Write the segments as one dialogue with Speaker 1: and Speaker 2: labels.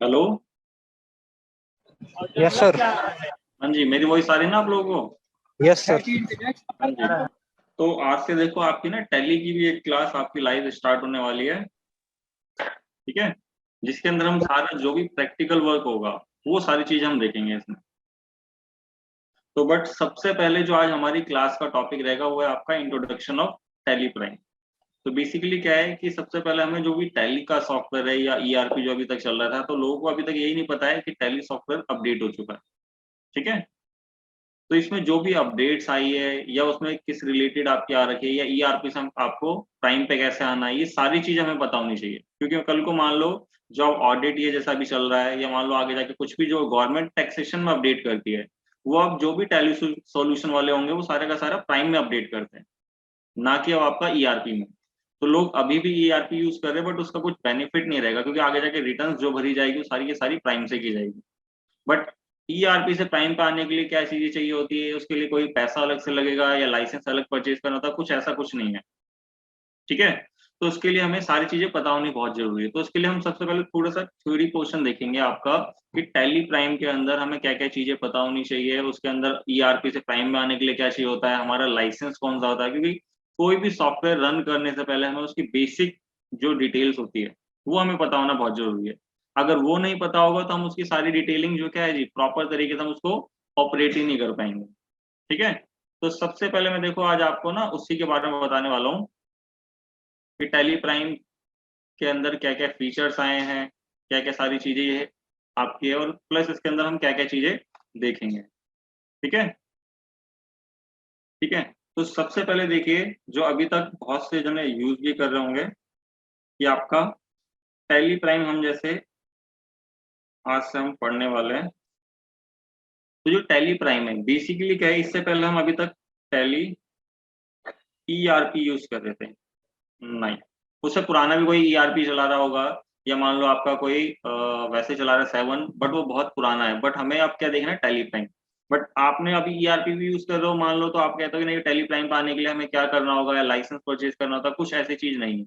Speaker 1: Hello.
Speaker 2: Yes sir.
Speaker 1: हाँ जी, मेरी voice आ रही है ना आप लोगों को?
Speaker 2: Yes sir.
Speaker 1: हाँ जी। तो आज से देखो आपकी ना टैली की भी एक क्लास आपकी लाइव स्टार्ट होने वाली है, ठीक है? जिसके अंदर हम सारा जो भी प्रैक्टिकल वर्क होगा वो सारी चीजें हम देखेंगे इसमें। तो बट सबसे पहले जो आज हमारी क्लास का टॉपिक रहेगा वो है आपका इंट्रोडक्शन ऑफ टैली प्राइम। तो बेसिकली क्या है कि सबसे पहले हमें जो भी टैली का सॉफ्टवेयर है या ईआरपी जो अभी तक चल रहा था, तो लोगों को अभी तक यही नहीं पता है कि टैली सॉफ्टवेयर अपडेट हो चुका है, ठीक है? तो इसमें जो भी अपडेट्स आई है या उसमें किस रिलेटेड आपकी आ रखी है या ईआरपी से आपको प्राइम पे कैसे आना है, ये सारी चीजें हमें पता होनी चाहिए। क्योंकि कल को मान लो जब ऑडिट ये जैसा भी चल रहा है या मान लो आगे जाके कुछ भी जो गवर्नमेंट टैक्सेशन में अपडेट करती है, वो अब जो भी टैली सॉल्यूशन वाले होंगे वो सारे का सारा प्राइम में अपडेट करते हैं, ना कि अब आपका ईआरपी में। तो लोग अभी भी ईआरपी यूज कर रहे हैं बट उसका कुछ बेनिफिट नहीं रहेगा, क्योंकि आगे जाके रिटर्न जो भरी जाएगी वो सारी की सारी प्राइम से की जाएगी। बट ईआरपी से प्राइम पे आने के लिए क्या चीजें चाहिए होती है, उसके लिए कोई पैसा अलग से लगेगा या लाइसेंस अलग परचेज करना होता है, कुछ ऐसा कुछ नहीं है, ठीक है? तो उसके लिए हमें सारी चीजें पता होनी बहुत जरूरी है। तो उसके लिए हम सबसे पहले थोड़ा सा थ्योरी पोर्शन देखेंगे आपका कि टैली प्राइम के अंदर हमें क्या क्या चीजें पता होनी चाहिए, उसके अंदर ईआरपी से प्राइम में आने के लिए क्या चाहिए होता है, हमारा लाइसेंस कौन सा होता है। क्योंकि कोई भी सॉफ्टवेयर रन करने से पहले हमें उसकी बेसिक जो डिटेल्स होती है वो हमें पता होना बहुत जरूरी है। अगर वो नहीं पता होगा तो हम उसकी सारी डिटेलिंग जो क्या है जी प्रॉपर तरीके से हम उसको ऑपरेट ही नहीं कर पाएंगे, ठीक है? तो सबसे पहले मैं देखो आज आपको ना उसी के बारे में बताने वाला हूँ कि टैली प्राइम के अंदर क्या क्या फीचर्स आए हैं, क्या क्या सारी चीजें ये आपकी है, और प्लस इसके अंदर हम क्या क्या चीजें देखेंगे, ठीक है? ठीक है। तो सबसे पहले देखिए, जो अभी तक बहुत से जने यूज भी कर रहे होंगे कि आपका टैली प्राइम हम जैसे आज से हम पढ़ने वाले हैं। तो जो टैली प्राइम है बेसिकली क्या है, इससे पहले हम अभी तक टैली ईआरपी यूज कर रहे थे? नहीं। उससे पुराना भी कोई ईआरपी चला रहा होगा, या मान लो आपका कोई वैसे चला रहा है 7, बट वो बहुत पुराना है। बट हमें अब क्या देखना है, टेली प्राइम। बट आपने अभी ईआरपी भी यूज कर रहे हो मान लो, तो आप कहते हो कि नहीं टेली प्राइम पे आने के लिए हमें क्या करना होगा या लाइसेंस परचेज करना होता, कुछ ऐसी चीज नहीं है।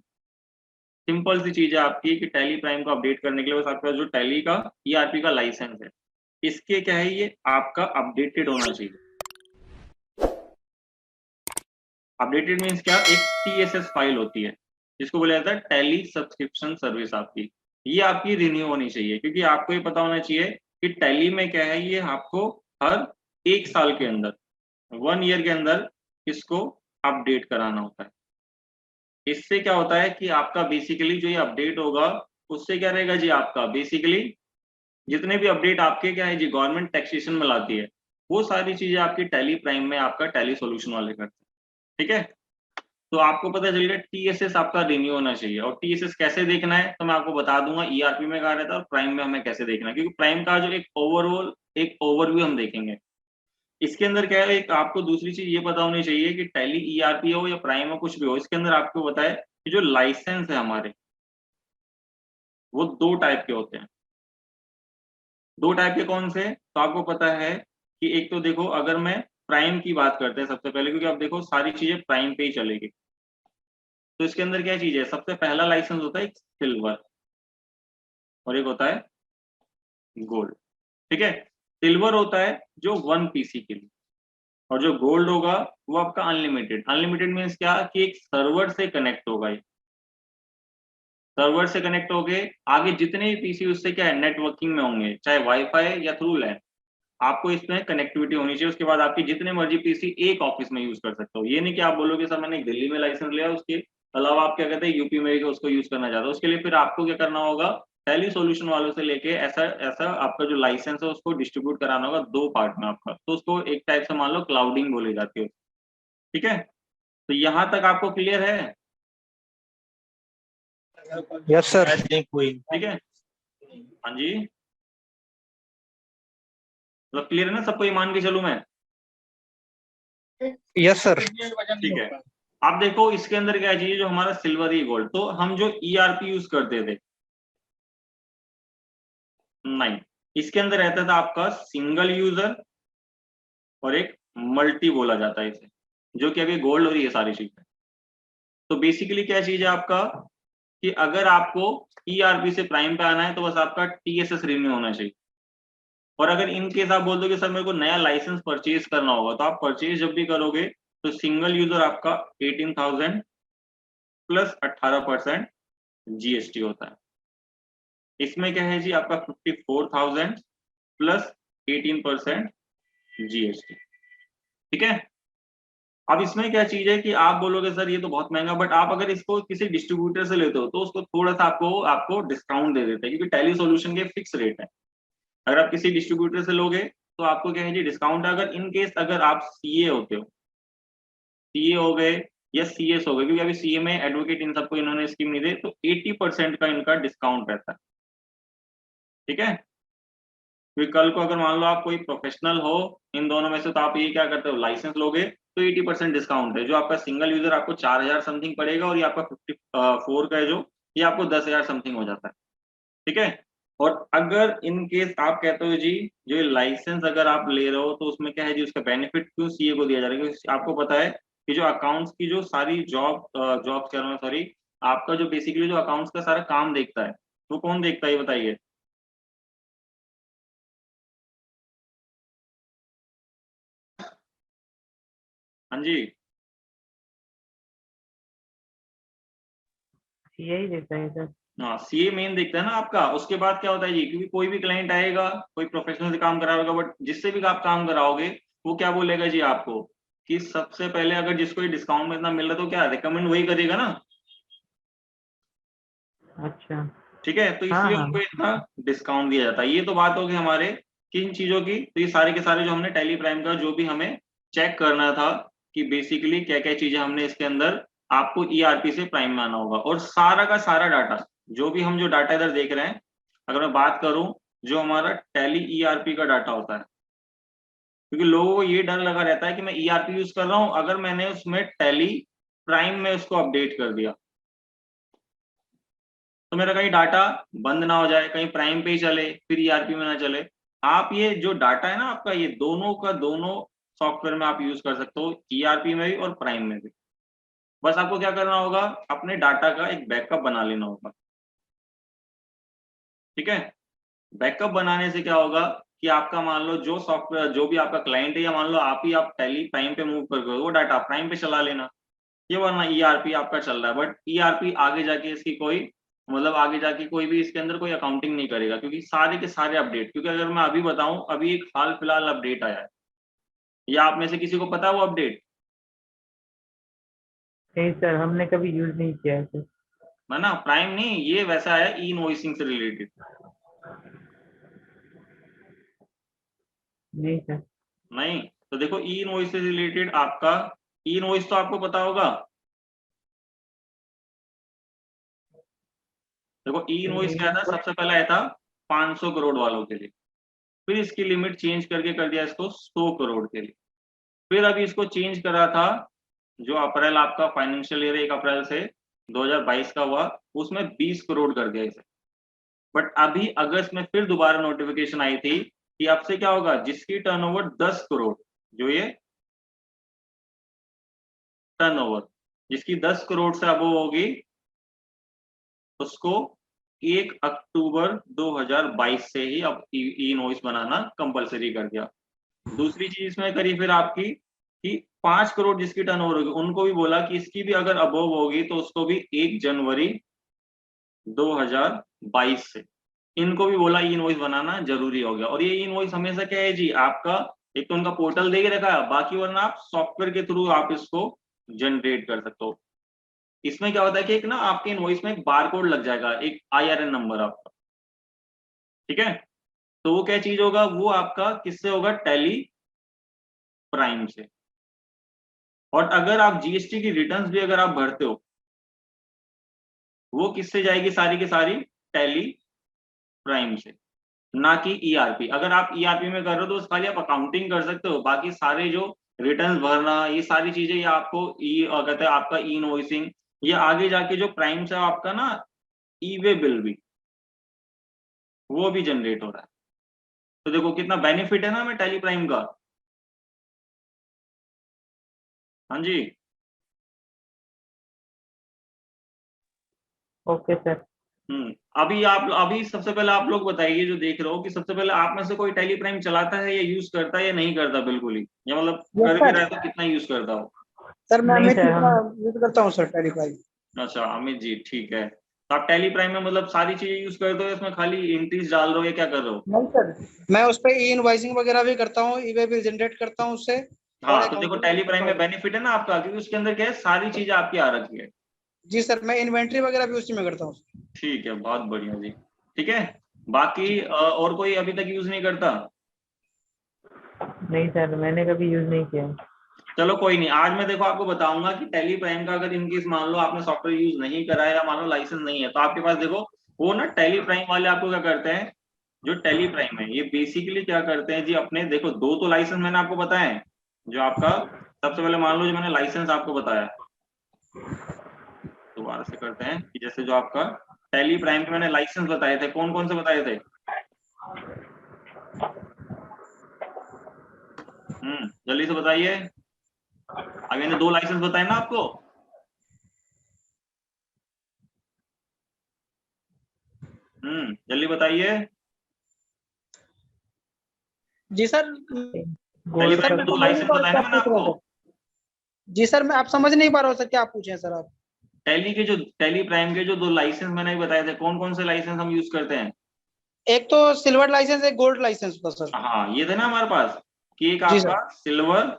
Speaker 1: सिंपल सी चीज है आपकी कि टेली प्राइम को अपडेट करने के लिए बस आपका जो टेली का ईआरपी का लाइसेंस है, इसके क्या है ये आपका अपडेटेड होना चाहिए। अपडेटेड मीन्स क्या, एक टीएसएस फाइल होती है जिसको बोला जाता है टैली सब्सक्रिप्शन सर्विस आपकी, ये आपकी रिन्यू होनी चाहिए। क्योंकि आपको ये पता होना चाहिए कि टैली में क्या है, ये आपको हर 1 साल के अंदर 1 ईयर के अंदर इसको अपडेट कराना होता है। इससे क्या होता है कि आपका बेसिकली जो ये अपडेट होगा उससे क्या रहेगा जी, आपका बेसिकली जितने भी अपडेट आपके क्या है जी गवर्नमेंट टैक्सेशन में लाती है, वो सारी चीजें आपकी टैली प्राइम में आपका टैली सॉल्यूशन वाले करते हैं, ठीक है? तो आपको पता चल गया टीएसएस आपका रिन्यू होना चाहिए। और टीएसएस कैसे देखना है तो मैं आपको बता दूंगा, ईआरपी में कहा रहता है और प्राइम में हमें कैसे देखना है। क्योंकि प्राइम का जो एक ओवरऑल एक ओवरव्यू हम देखेंगे, इसके अंदर क्या है, एक आपको दूसरी चीज ये पता होनी चाहिए कि टैली ईआरपी हो या प्राइम हो कुछ भी हो, इसके अंदर आपको बताए कि जो लाइसेंस है हमारे वो 2 टाइप के होते हैं। 2 टाइप के कौन से, तो आपको पता है कि एक तो देखो, अगर मैं प्राइम की बात करते हैं सबसे पहले, क्योंकि आप देखो सारी चीजें प्राइम पे ही चलेगी। तो इसके अंदर क्या चीज है, सबसे पहला लाइसेंस होता है एक सिल्वर और एक होता है गोल्ड, ठीक है? सिल्वर होता है जो 1 पीसी के लिए, और जो गोल्ड होगा वो आपका अनलिमिटेड। अनलिमिटेड मीन्स क्या कि एक सर्वर से कनेक्ट होगा, ये सर्वर से कनेक्ट हो गए, आगे जितने भी पीसी उससे क्या है नेटवर्किंग में होंगे, चाहे वाईफाई या थ्रू लैन, आपको इसमें कनेक्टिविटी होनी चाहिए। उसके बाद आपकी जितने मर्जी पीसी एक ऑफिस में यूज कर सकते हो। ये नहीं कि आप बोलोगे सर मैंने दिल्ली में लाइसेंस लिया, उसके अलावा आप क्या कहते हैं यूपी में उसको यूज करना चाहते हो, उसके लिए फिर आपको क्या करना होगा, टेली सॉल्यूशन वालों से लेके ऐसा ऐसा आपका जो लाइसेंस है उसको डिस्ट्रीब्यूट कराना होगा 2 पार्ट में आपका। तो उसको एक टाइप से मान लो क्लाउडिंग बोली जाती है, ठीक है? तो यहाँ तक आपको क्लियर है?
Speaker 2: Yes sir.
Speaker 1: ठीक है, हाँ जी, मतलब क्लियर है ना सबको, ये मान के चलूं मैं?
Speaker 2: Yes sir.
Speaker 1: ठीक है। आप देखो इसके अंदर क्या चाहिए, जो हमारा सिल्वर ही गोल्ड, तो हम जो ईआरपी यूज करते थे, नहीं, इसके अंदर रहता था आपका सिंगल यूजर और एक मल्टी बोला जाता है इसे, जो कि अभी गोल्ड हो रही है सारी चीजें। तो बेसिकली क्या चीज है आपका, कि अगर आपको ईआरपी से प्राइम पे आना है तो बस आपका टीएसएस रिन्यू होना चाहिए। और अगर इन केस आप बोल दो कि सर मेरे को नया लाइसेंस परचेज करना होगा, तो आप परचेज जब भी करोगे तो सिंगल यूजर आपका 18,000 प्लस 18% जीएसटी होता है। इसमें क्या है जी, आपका 54,000 प्लस 18% जीएसटी। ठीक है। अब इसमें क्या चीज है कि आप बोलोगे सर ये तो बहुत महंगा, बट आप अगर इसको किसी डिस्ट्रीब्यूटर से लेते हो तो उसको थोड़ा सा आपको डिस्काउंट दे देते हैं, क्योंकि टैली सॉल्यूशन के फिक्स रेट है। अगर आप किसी डिस्ट्रीब्यूटर से लोगे तो आपको क्या है जी, डिस्काउंट। अगर इन केस अगर आप सीए होते हो, सीए हो गए या सीएस हो गए, क्योंकि अभी सीए में एडवोकेट इन सबको इन्होंने स्कीम नहीं दी, तो 80% का इनका डिस्काउंट रहता है। ठीक है। फिर कल को अगर मान लो आप कोई प्रोफेशनल हो इन दोनों में से, तो आप ये क्या करते हो, लाइसेंस लोगे तो 80% डिस्काउंट है। जो आपका सिंगल यूजर आपको 4,000 समथिंग पड़ेगा, और ये आपका 54 का है जो, ये आपको 10,000 समथिंग हो जाता है। ठीक है। और अगर इन केस आप कहते हो जी जो लाइसेंस अगर आप ले रहे हो तो उसमें क्या है जी, उसका बेनिफिट क्यों सीए को दिया जा रहा है, क्योंकि आपको पता है कि जो अकाउंट्स की जो सारी जॉब कह रहा हूँ सॉरी, आपका जो बेसिकली जो अकाउंट्स का सारा काम देखता है, वो कौन देखता है ये बताइए। हाँ जी।
Speaker 2: यही देता है सर।
Speaker 1: हाँ, सीए मेन देखता है ना आपका। उसके बाद क्या होता है जी, क्योंकि कोई भी क्लाइंट आएगा, कोई प्रोफेशनल से काम करा होगा, बट जिससे भी आप काम कराओगे वो क्या बोलेगा जी आपको, कि सबसे पहले अगर जिसको डिस्काउंट में इतना मिल रहा है तो क्या रिकमेंड वही करेगा ना।
Speaker 2: अच्छा।
Speaker 1: ठीक है। तो
Speaker 2: हाँ
Speaker 1: इसलिए
Speaker 2: हाँ।
Speaker 1: उनको इतना डिस्काउंट दिया जाता है। ये तो बात होगी हमारे किन चीजों की, तो ये सारे के सारे जो हमने टेली प्राइम का जो भी हमें चेक करना था कि बेसिकली क्या क्या चीजें हमने इसके अंदर, आपको ईआरपी से प्राइम में आना होगा। और सारा का सारा डाटा, जो भी हम जो डाटा इधर देख रहे हैं, अगर मैं बात करूं, जो हमारा टैली ईआरपी का डाटा होता है, क्योंकि लोगों को ये डर लगा रहता है कि मैं ईआरपी यूज कर रहा हूं, अगर मैंने उसमें टैली प्राइम में उसको अपडेट कर दिया तो मेरा कहीं डाटा बंद ना हो जाए, कहीं प्राइम पे ही चले फिर ईआरपी में ना चले। आप ये जो डाटा है ना आपका, ये दोनों का दोनों सॉफ्टवेयर में आप यूज कर सकते हो, ईआरपी में भी और प्राइम में भी। बस आपको क्या करना होगा, अपने डाटा का एक बैकअप बना लेना होगा। ठीक है। बैकअप बनाने से क्या होगा कि आपका मान लो जो सॉफ्टवेयर जो भी आपका क्लाइंट है, या मान लो आप टैली प्राइम पे मूव कर गए, वो डाटा प्राइम पे चला लेना, ये वरना ईआरपी आपका चल रहा है। बट ईआरपी आगे जाके इसकी कोई मतलब आगे जाके कोई भी इसके अंदर कोई अकाउंटिंग नहीं करेगा, क्योंकि सारे के सारे अपडेट, क्योंकि अगर मैं अभी बताऊं, अभी एक हाल फिलहाल अपडेट आया है, या आप में से किसी को पता है वो अपडेट,
Speaker 2: नहीं सर, हमने कभी यूज नहीं किया है सर।
Speaker 1: है ना, प्राइम नहीं, ये वैसा है ई इनवॉइसिंग से रिलेटेड।
Speaker 2: नहीं सर।
Speaker 1: नहीं, तो देखो ई इनवॉइस से रिलेटेड आपका, ई इनवॉइस तो आपको पता होगा। देखो ई इनवॉइस क्या था, सबसे पहला आया था 500 करोड़ वालों के लिए, फिर इसकी लिमिट चेंज करके कर दिया इसको 100 करोड़ के लिए, फिर अभी इसको चेंज करा था जो अप्रैल आपका फाइनेंशियल ईयर 1 अप्रैल से 2022 का हुआ, उसमें 20 करोड़ कर दिया इसे। बट अभी अगस्त में फिर दोबारा नोटिफिकेशन आई थी कि अब से क्या होगा, जिसकी टर्नओवर 10 करोड़, जो ये टर्नओवर जिसकी 10 करोड़ से अब होगी, उसको 1 अक्टूबर 2022 से ही अब ई इनवॉइस बनाना कंपलसरी कर दिया। दूसरी चीज इसमें करी फिर आपकी कि 5 करोड़ जिसकी टर्नओवर होगी, उनको भी बोला कि इसकी भी अगर अबव होगी तो उसको भी 1 जनवरी 2022 से इनको भी बोला ई इनवॉइस बनाना जरूरी हो गया। और ये इनवॉइस हमेशा क्या है जी आपका, एक तो उनका पोर्टल दे के रखा है, बाकी वरना आप सॉफ्टवेयर के थ्रू आप इसको जनरेट कर सकते हो। इसमें क्या होता है कि एक ना आपके इनवॉइस में एक बारकोड लग जाएगा, एक आईआरएन नंबर आपका। ठीक है। तो वो क्या चीज होगा, वो आपका किससे होगा, टैली प्राइम से। और अगर आप जीएसटी की रिटर्न्स भी अगर आप भरते हो, वो किससे जाएगी, सारी की सारी टैली प्राइम से, ना कि ईआरपी। अगर आप ईआरपी में कर रहे हो तो बस खाली आप अकाउंटिंग कर सकते हो, बाकी सारे जो रिटर्न्स भरना ये सारी चीजें, ये आपको कहते हैं आपका ई इनवॉइसिंग, ये आगे जाके जो प्राइम से आपका ना ई वे बिल भी, वो भी जनरेट हो रहा है। तो देखो कितना बेनिफिट है ना हमें टैली प्राइम का। हाँ जी।
Speaker 2: Okay sir.
Speaker 1: अभी सबसे पहले आप लोग बताइए जो देख रहे हो कि सबसे पहले आप में से कोई टैली प्राइम चलाता है या यूज करता है या नहीं करता बिल्कुल ही, या मतलब
Speaker 3: यस
Speaker 1: कर भी
Speaker 3: सर।
Speaker 1: रहा है तो कितना यूज करता हो?
Speaker 3: सर मैं
Speaker 2: नहीं
Speaker 3: अमित
Speaker 2: सर,
Speaker 3: मिश्रा
Speaker 2: हम
Speaker 3: यूज करता हूँ सर टेलीफाई।
Speaker 1: अच्छा अमित जी, ठीक है। तो आप टैली प्राइम में मतलब सारी चीजें यूज करते हो, इसमें खाली एंट्रीज डाल रहे हो या क्या कर रहे हो?
Speaker 3: नहीं सर, मैं उस पर ई इनवाइसिंग वगैरह भी करता हूँ, ई वे बिल जनरेट करता हूँ उससे, और
Speaker 1: हाँ तो देखो
Speaker 3: अकाउंटिंग भी
Speaker 1: टैली प्राइम
Speaker 3: करता
Speaker 1: में
Speaker 3: हूँ।
Speaker 1: बेनिफिट है ना आपका, क्योंकि उसके अंदर क्या है, सारी चीजें आपकी आ रखी है।
Speaker 3: जी सर, मैं इन्वेंट्री वगैरह भी उसी में करता हूँ।
Speaker 1: ठीक है, बहुत बढ़िया जी। ठीक है, बाकी और कोई अभी तक यूज नहीं करता?
Speaker 2: नहीं सर, मैंने कभी यूज नहीं किया।
Speaker 1: चलो कोई नहीं, आज मैं देखो आपको बताऊंगा कि टैली प्राइम का अगर इनकेस मान लो आपने सॉफ्टवेयर यूज नहीं करा है या मान लो लाइसेंस नहीं है, तो आपके पास देखो वो ना टैली प्राइम वाले आपको क्या करते हैं, जो टैली प्राइम है ये बेसिकली क्या करते हैं जी, अपने देखो दो तो लाइसेंस मैंने आपको बताया है। जो आपका सबसे पहले मान लो जो मैंने लाइसेंस आपको बताया, दोबारा से करते हैं कि जैसे जो आपका टैली प्राइम के मैंने लाइसेंस बताए थे, कौन कौन से बताए थे? जल्दी से बताइए। अभी मैंने दो लाइसेंस बताए ना आपको। जल्दी बताइए।
Speaker 3: जी sir.
Speaker 1: Tally
Speaker 2: Gold
Speaker 1: Prime
Speaker 3: sir
Speaker 1: के
Speaker 3: मैं
Speaker 1: दो
Speaker 3: समझ नहीं
Speaker 1: लाइसेंस
Speaker 3: पा रहा
Speaker 1: बताए ना
Speaker 3: क्या
Speaker 1: मैंने
Speaker 3: पूछ रहे
Speaker 1: आपको।
Speaker 3: हैं सर। जी सर, मैं आप समझ नहीं पा रहा हूँ सर, क्या पूछे हैं सर आप।
Speaker 1: टैली प्राइम के जो दो लाइसेंस मैंने बताए थे, कौन कौन से लाइसेंस हम यूज करते हैं?
Speaker 3: एक तो सिल्वर लाइसेंस, एक गोल्ड लाइसेंस था सर।
Speaker 1: हाँ ये थे ना हमारे पास, कि एक
Speaker 3: जी
Speaker 1: आपका
Speaker 3: सर।
Speaker 1: सिल्वर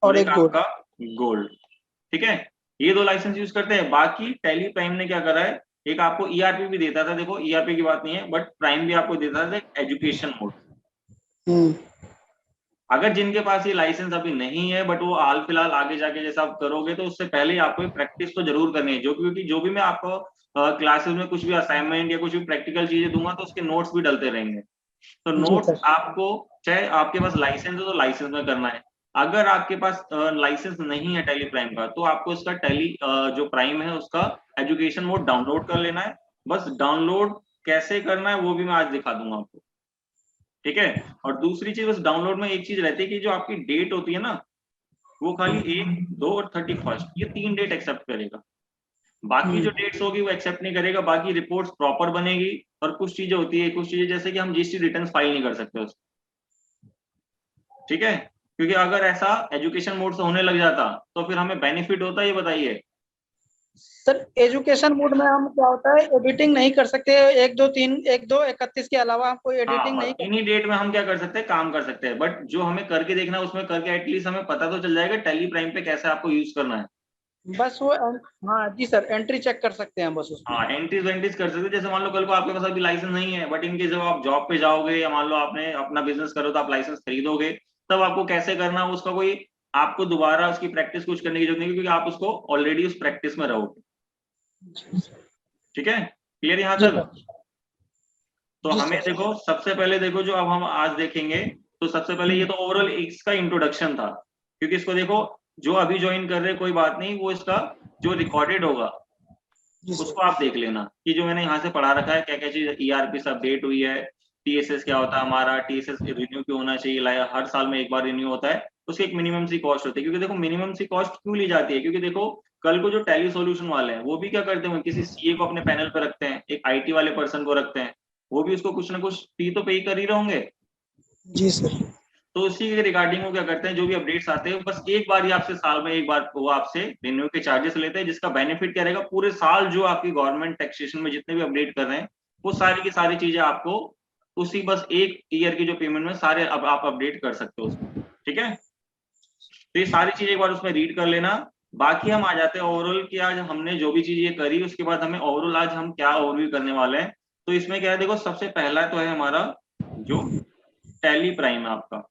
Speaker 1: और
Speaker 3: और
Speaker 1: एक
Speaker 3: एक गोल्ड।
Speaker 1: आपका गोल्ड। ठीक है, ये दो लाइसेंस यूज करते हैं। बाकी टैली प्राइम ने क्या करा है, एक आपको ईआरपी भी देता था, देखो ईआरपी की बात नहीं है, बट प्राइम भी आपको देता था एजुकेशन मोड।
Speaker 3: हम्म।
Speaker 1: अगर जिनके पास ये लाइसेंस अभी नहीं है, बट वो हाल फिलहाल आगे जाके जैसा आप करोगे, तो उससे पहले ही आपको प्रैक्टिस तो जरूर करनी है, जो क्योंकि जो भी मैं आपको क्लासेस में कुछ भी असाइनमेंट या कुछ भी प्रैक्टिकल चीजें दूंगा, तो उसके नोट्स भी डलते रहेंगे। तो
Speaker 3: जी
Speaker 1: नोट्स
Speaker 3: सर।
Speaker 1: आपको, चाहे आपके पास लाइसेंस है तो लाइसेंस में करना है। अगर आपके पास लाइसेंस नहीं है टैली प्राइम का, तो आपको इसका टैली जो प्राइम है उसका एजुकेशन मोड डाउनलोड कर लेना है। बस डाउनलोड कैसे करना है वो भी मैं आज दिखा दूंगा आपको। ठीक है, और दूसरी चीज, बस डाउनलोड में एक चीज रहती है कि जो आपकी डेट होती है ना, वो खाली 1, 2 और 31, ये 3 डेट एक्सेप्ट करेगा। बाकी जो डेट्स होगी वो एक्सेप्ट नहीं करेगा। बाकी रिपोर्ट्स प्रॉपर बनेगी। और कुछ चीजें होती है, कुछ चीजें जैसे कि हम जीएसटी रिटर्न फाइल नहीं कर सकते उसमें। ठीक है, क्योंकि अगर ऐसा एजुकेशन मोड से होने लग जाता तो फिर हमें बेनिफिट होता, ये बताइए।
Speaker 3: सर एजुकेशन मोड में हम क्या होता है, एडिटिंग नहीं कर सकते, 1, 2, 3, 1, 2, 31 के अलावा हम कोई
Speaker 1: हाँ
Speaker 3: एडिटिंग नहीं
Speaker 1: बस
Speaker 3: कर
Speaker 1: इन्हीं डेट में हम क्या कर सकते हैं, काम कर सकते हैं। बट जो हमें करके देखना है उसमें करके एटलीस्ट हमें पता तो चल जाएगा टैली प्राइम पे कैसे आपको यूज करना है।
Speaker 3: बस वो हाँ जी सर, एंट्री चेक कर सकते हैं बस उसमें।
Speaker 1: हाँ एंट्रीज वेंट्रीज कर सकते हैं। जैसे मान लो कल को आपके पास अभी लाइसेंस नहीं है, बट इनके जब आप जॉब पे जाओगे या मान लो आपने अपना बिजनेस करो तो आप लाइसेंस खरीदोगे, तब आपको कैसे करना है उसका कोई, आपको दोबारा उसकी प्रैक्टिस कुछ करने की जरूरत नहीं, क्योंकि आप उसको ऑलरेडी उस प्रैक्टिस में रहोगे। ठीक है, क्लियर यहाँ
Speaker 3: जी
Speaker 1: तक?
Speaker 3: सर।
Speaker 1: तो
Speaker 3: जी
Speaker 1: हमें
Speaker 3: सर।
Speaker 1: देखो सबसे पहले देखो जो अब हम आज देखेंगे, तो सबसे पहले ये तो ओवरऑल इसका इंट्रोडक्शन था, क्योंकि इसको देखो जो अभी ज्वाइन कर रहे हैं कोई बात नहीं, वो इसका जो रिकॉर्डेड होगा
Speaker 3: जी सर।
Speaker 1: उसको आप देख लेना कि जो मैंने यहाँ से पढ़ा रखा है क्या क्या चीज, ईआरपी से अपडेट हुई है, टीएसएस क्या होता है हमारा, टीएसएस रिन्यू क्यों होना चाहिए, हर साल में एक बार रिन्यू होता है, उसकी एक मिनिमम सी कॉस्ट होती है। क्योंकि देखो मिनिमम सी कॉस्ट क्यों ली जाती है, क्योंकि देखो कल को जो टैली सॉल्यूशन वाले हैं वो भी क्या करते हैं, किसी सीए को अपने पैनल पे रखते हैं, एक आईटी वाले पर्सन को रखते हैं, वो भी उसको कुछ ना कुछ फी तो पे ही कर ही रहे होंगे।
Speaker 3: जी सर।
Speaker 1: तो उसी के रिगार्डिंग वो क्या करते हैं, जो भी अपडेट्स आते हैं बस एक बार ही आपसे साल में एक बार वो आपसे रिन्यू के चार्जेस लेते हैं, जिसका बेनिफिट क्या रहेगा, पूरे साल जो आपकी गवर्नमेंट टैक्सेशन में जितने भी अपडेट कर रहे हैं वो सारी की सारी चीजें आपको उसी बस एक ईयर की जो पेमेंट में सारे अब आप अपडेट कर सकते हो उसमें। ठीक है, तो ये सारी चीजें एक बार उसमें रीड कर लेना। बाकी हम आ जाते हैं ओवरऑल कि आज हमने जो भी चीज ये करी उसके बाद हमें ओवरऑल आज हम क्या ओवरव्यू करने वाले हैं। तो इसमें क्या है, देखो सबसे पहला तो है हमारा जो टैली प्राइम है आपका,